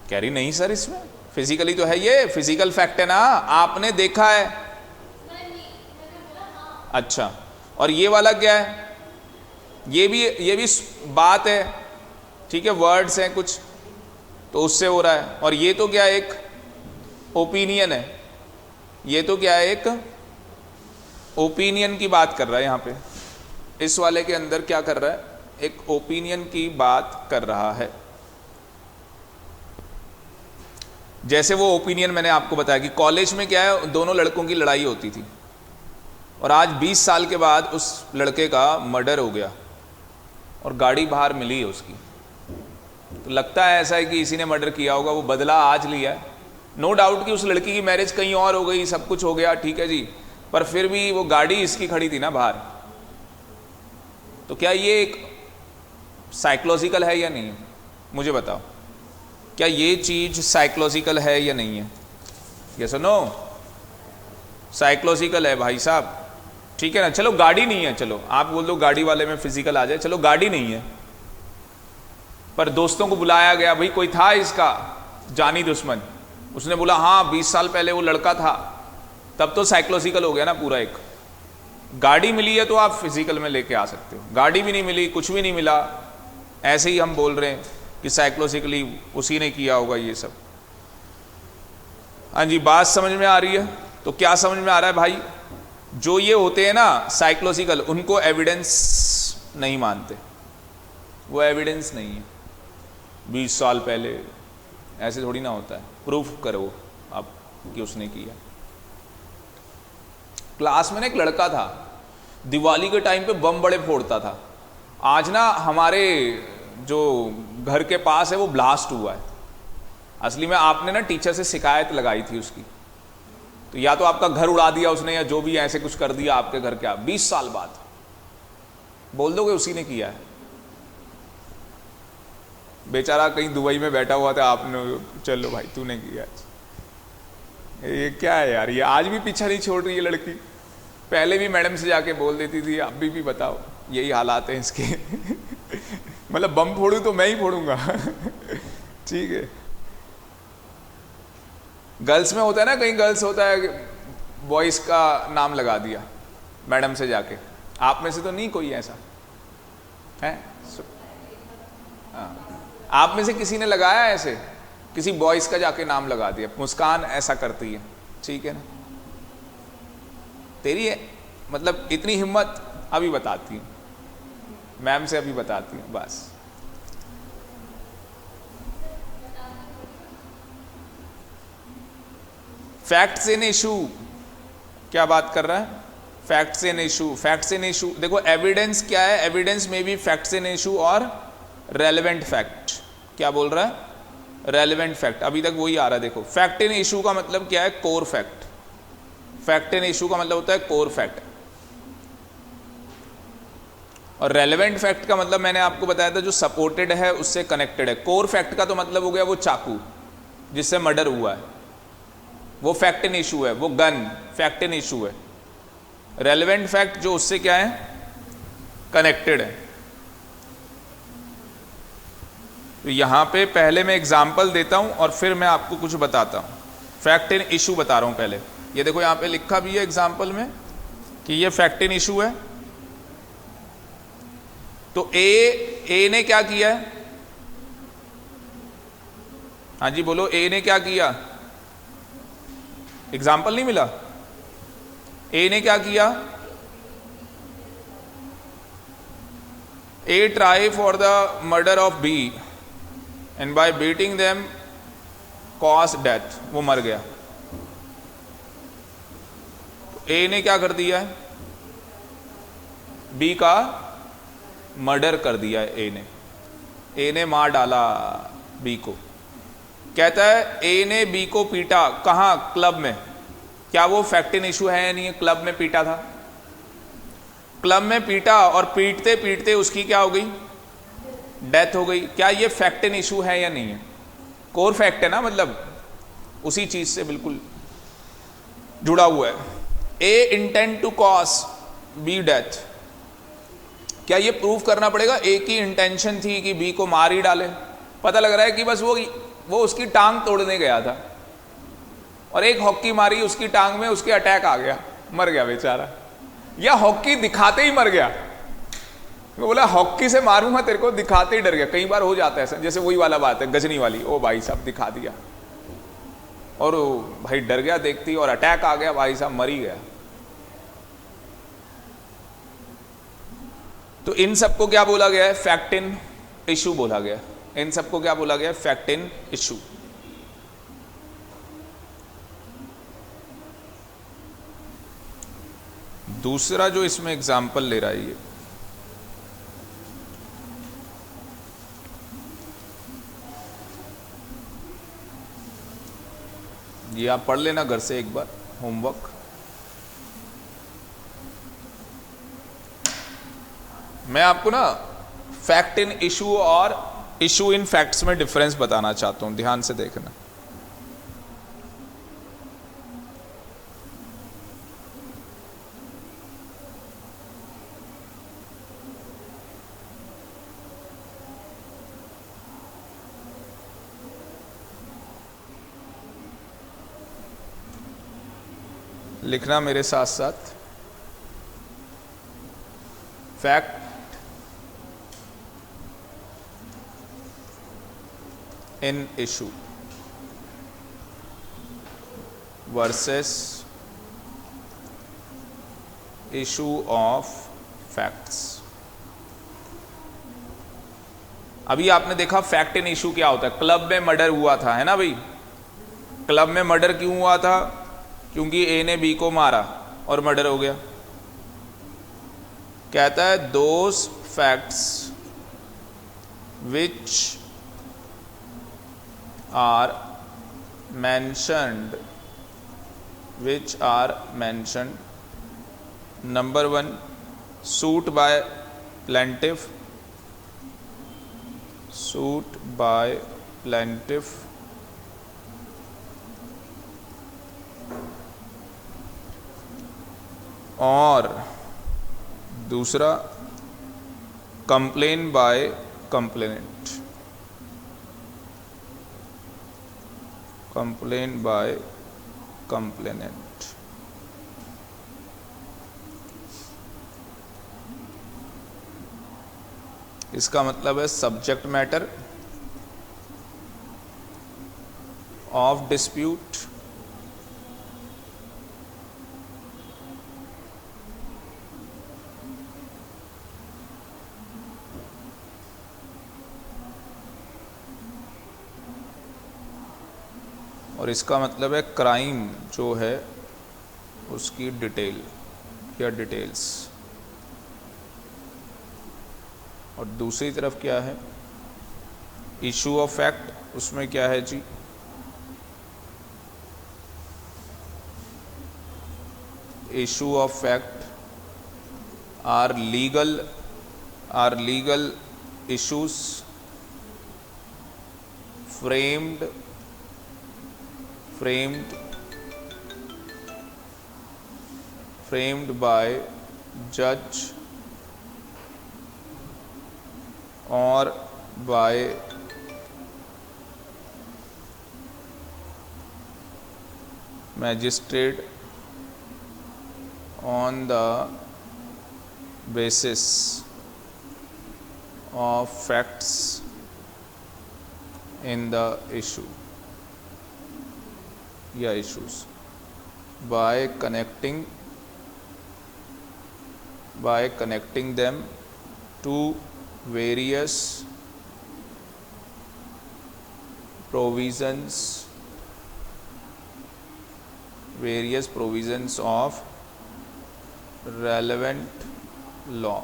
कह रही नहीं सर, इसमें फिजिकली तो है, ये फिजिकल फैक्ट है ना, आपने देखा है। अच्छा, और ये वाला क्या है? ये भी बात है, ठीक है, वर्ड्स हैं कुछ, तो उससे हो रहा है। और ये तो क्या, एक ओपिनियन है, ये तो क्या है, एक ओपिनियन की बात कर रहा है यहाँ पे। इस वाले के अंदर क्या कर रहा है? एक ओपिनियन की बात कर रहा है। जैसे वो ओपिनियन मैंने आपको बताया कि कॉलेज में क्या है, दोनों लड़कों की लड़ाई होती थी, और आज 20 साल के बाद उस लड़के का मर्डर हो गया और गाड़ी बाहर मिली है उसकी। तो लगता है ऐसा है कि इसी ने मर्डर किया होगा, वो बदला आज लिया है। नो डाउट कि उस लड़की की मैरिज कहीं और हो गई, सब कुछ हो गया, ठीक है जी, पर फिर भी वो गाड़ी इसकी खड़ी थी ना बाहर। तो क्या ये एक साइकोलॉजिकल है या नहीं है? मुझे बताओ, क्या ये चीज साइकोलॉजिकल है या नहीं है? यस और नो? साइकोलॉजिकल है भाई साहब, ठीक है ना? चलो गाड़ी नहीं है, चलो आप बोल दो गाड़ी वाले में फिजिकल आ जाए, चलो गाड़ी नहीं है, पर दोस्तों को बुलाया गया, भाई कोई था इसका जानी दुश्मन, उसने बोला हाँ 20 साल पहले वो लड़का था, तब तो साइकोलॉजिकल हो गया ना पूरा एक। गाड़ी मिली है तो आप फिजिकल में लेके आ सकते हो, गाड़ी भी नहीं मिली, कुछ भी नहीं मिला, ऐसे ही हम बोल रहे हैं कि साइकोलॉजिकली उसी ने किया होगा ये सब। हाँ जी, बात समझ में आ रही है? तो क्या समझ में आ रहा है भाई? जो ये होते हैं ना साइकोलॉजिकल, उनको एविडेंस नहीं मानते, वो एविडेंस नहीं है। 20 साल पहले ऐसे थोड़ी ना होता है, प्रूफ करो आप कि उसने किया। क्लास में ना एक लड़का था, दिवाली के टाइम पे बम बड़े फोड़ता था। आज ना हमारे जो घर के पास है वो ब्लास्ट हुआ है। असली में आपने ना टीचर से शिकायत लगाई थी उसकी, तो या तो आपका घर उड़ा दिया उसने या जो भी ऐसे कुछ कर दिया आपके घर के। 20 साल बाद बोल दोगे उसी ने किया है। बेचारा कहीं दुबई में बैठा हुआ था, आपने चलो भाई तूने किया। ये क्या है यार, ये आज भी पीछा नहीं छोड़ रही है लड़की। पहले भी मैडम से जाके बोल देती थी, अभी भी बताओ यही हालात हैं इसके। मतलब बम फोड़ूं तो मैं ही फोड़ूंगा। ठीक है, गर्ल्स में होता है ना, कहीं गर्ल्स होता है बॉयज का नाम लगा दिया मैडम से जाके। आप में से तो नहीं कोई ऐसा है? आप में से किसी ने लगाया ऐसे, किसी बॉयज का जाके नाम लगा दिया? मुस्कान ऐसा करती है, ठीक है ना, तेरी है मतलब इतनी हिम्मत। अभी बताती हूँ मैम से, अभी बताती हूँ बस। फैक्ट्स इन इशू क्या बात कर रहा है? Facts in issue. Facts in issue देखो, एविडेंस क्या है? एविडेंस में भी फैक्ट्स इन इशू और रेलेवेंट फैक्ट। क्या बोल रहा है? Relevant fact. अभी तक वही आ रहा है। देखो, फैक्ट इन इशू का मतलब क्या है? Core fact. Fact in issue का मतलब होता है कोर फैक्ट, और रेलेवेंट फैक्ट का मतलब मैंने आपको बताया था जो सपोर्टेड है उससे कनेक्टेड है। कोर फैक्ट का तो मतलब हो गया वो चाकू जिससे मर्डर हुआ है, वो फैक्ट इन इशू है। वो गन फैक्ट इन इशू है। रेलेवेंट फैक्ट जो उससे क्या है? कनेक्टेड है। तो यहां पे पहले मैं एग्जांपल देता हूं और फिर मैं आपको कुछ बताता हूं। फैक्ट इन इशू बता रहा हूं पहले। ये देखो यहां पे लिखा भी है एग्जांपल में कि ये फैक्ट इन इशू है। तो ए ने क्या किया है? हाँ जी बोलो, ए ने क्या किया? एग्जाम्पल नहीं मिला? ए ने क्या किया? A try for the murder of B and by beating them cause death. वो मर गया। ए ने क्या कर दिया है? बी का मर्डर कर दिया है। ए ने मार डाला बी को। कहता है ए ने बी को पीटा। कहां? क्लब में। क्या वो फैक्ट इन इशू है या नहीं है? क्लब में पीटा था। क्लब में पीटा और पीटते पीटते उसकी क्या हो गई? डेथ हो गई। क्या ये फैक्ट इन इशू है या नहीं है? कोर फैक्ट है ना, मतलब उसी चीज से बिल्कुल जुड़ा हुआ है। A intend to cause B death. क्या ये प्रूव करना पड़ेगा ए की इंटेंशन थी कि बी को मार ही डाले? पता लग रहा है कि बस वो उसकी टांग तोड़ने गया था और एक हॉकी मारी उसकी टांग में, उसके अटैक आ गया, मर गया बेचारा। या हॉकी दिखाते ही मर गया। मैं बोला हॉकी से मारूंगा तेरे को, दिखाते ही डर गया। कई बार हो जाता है ऐसा, जैसे वही वाला बात है गजनी वाली। ओ भाई साहब दिखा दिया और भाई डर गया देखती, और अटैक आ गया, भाई साहब मर ही गया। तो इन सबको क्या बोला गया है? फैक्ट इन इशू बोला गया। इन सबको क्या बोला गया? Fact in issue. दूसरा जो इसमें एग्जाम्पल ले रहा है ये आप पढ़ लेना घर से एक बार, होमवर्क। मैं आपको ना फैक्ट इन इशू और इशू इन फैक्ट्स में डिफरेंस बताना चाहता हूं, ध्यान से देखना। लिखना मेरे साथ साथ। Fact in issue versus issue of facts. अभी आपने देखा फैक्ट इन इशू क्या होता है। क्लब में मर्डर हुआ था, है ना भाई? क्लब में मर्डर क्यों हुआ था? क्योंकि ए ने बी को मारा। और मर्डर हो गया। कहता है those facts which are mentioned, number 1 suit by plaintiff और दूसरा complaint by complainant, इसका मतलब है सब्जेक्ट मैटर ऑफ डिस्प्यूट, और इसका मतलब है क्राइम जो है उसकी डिटेल या डिटेल्स। और दूसरी तरफ क्या है इशू ऑफ फैक्ट, उसमें क्या है जी issue of fact or legal issues framed by judge or by magistrate on the basis of facts in the issue या issues by connecting them to various provisions of relevant law।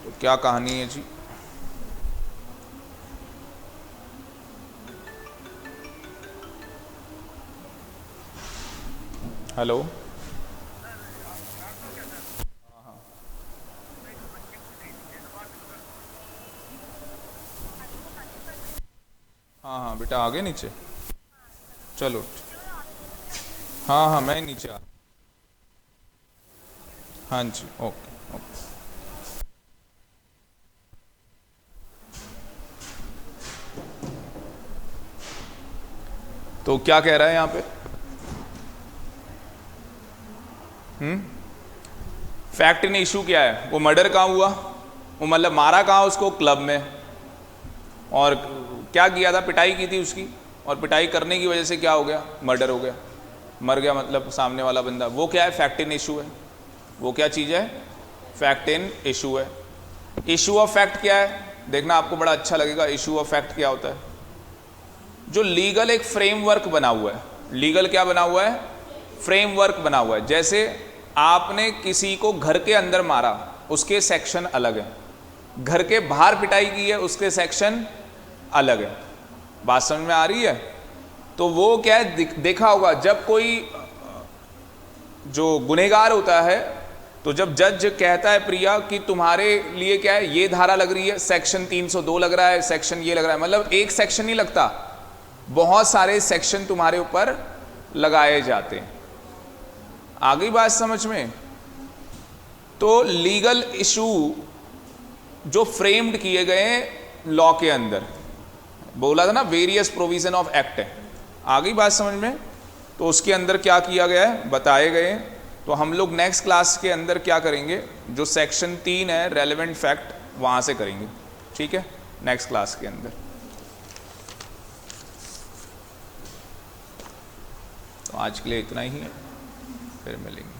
तो क्या कहानी है जी? Hello, हाँ बेटा आ गए नीचे, चलो हाँ मैं नीचे आ, हाँ जी ओके। तो क्या कह रहा है यहाँ पे फैक्ट इन इशू क्या है? वो मर्डर कहाँ हुआ, वो मतलब मारा कहाँ उसको, क्लब में, और क्या किया था, पिटाई की थी उसकी, और पिटाई करने की वजह से क्या हो गया, मर्डर हो गया, मर गया मतलब सामने वाला बंदा। वो क्या है, फैक्ट इन इशू है। वो क्या चीज़ है, फैक्ट इन इशू है। इशू ऑफ फैक्ट क्या है, देखना आपको बड़ा अच्छा लगेगा। इशू ऑफ फैक्ट क्या होता है, जो लीगल एक फ्रेमवर्क बना हुआ है। लीगल क्या बना हुआ है, फ्रेमवर्क बना हुआ है। जैसे आपने किसी को घर के अंदर मारा, उसके सेक्शन अलग है, घर के बाहर पिटाई की है, उसके सेक्शन अलग है। बात समझ में आ रही है? तो वो क्या है, देखा होगा जब कोई जो गुनहगार होता है, तो जब जज कहता है प्रिया कि तुम्हारे लिए क्या है, ये धारा लग रही है, सेक्शन 302 लग रहा है, सेक्शन ये लग रहा है, मतलब एक सेक्शन नहीं लगता, बहुत सारे सेक्शन तुम्हारे ऊपर लगाए जाते हैं। आ गई बात समझ में? तो लीगल इशू जो फ्रेम्ड किए गए लॉ के अंदर, बोला था ना वेरियस प्रोविजन ऑफ एक्ट है। आ गई बात समझ में? तो उसके अंदर क्या किया गया है, बताए गए। तो हम लोग नेक्स्ट क्लास के अंदर क्या करेंगे, जो सेक्शन 3 है रेलेवेंट फैक्ट, वहां से करेंगे, ठीक है, नेक्स्ट क्लास के अंदर। तो आज के लिए इतना ही है, फिर मिलेंगे।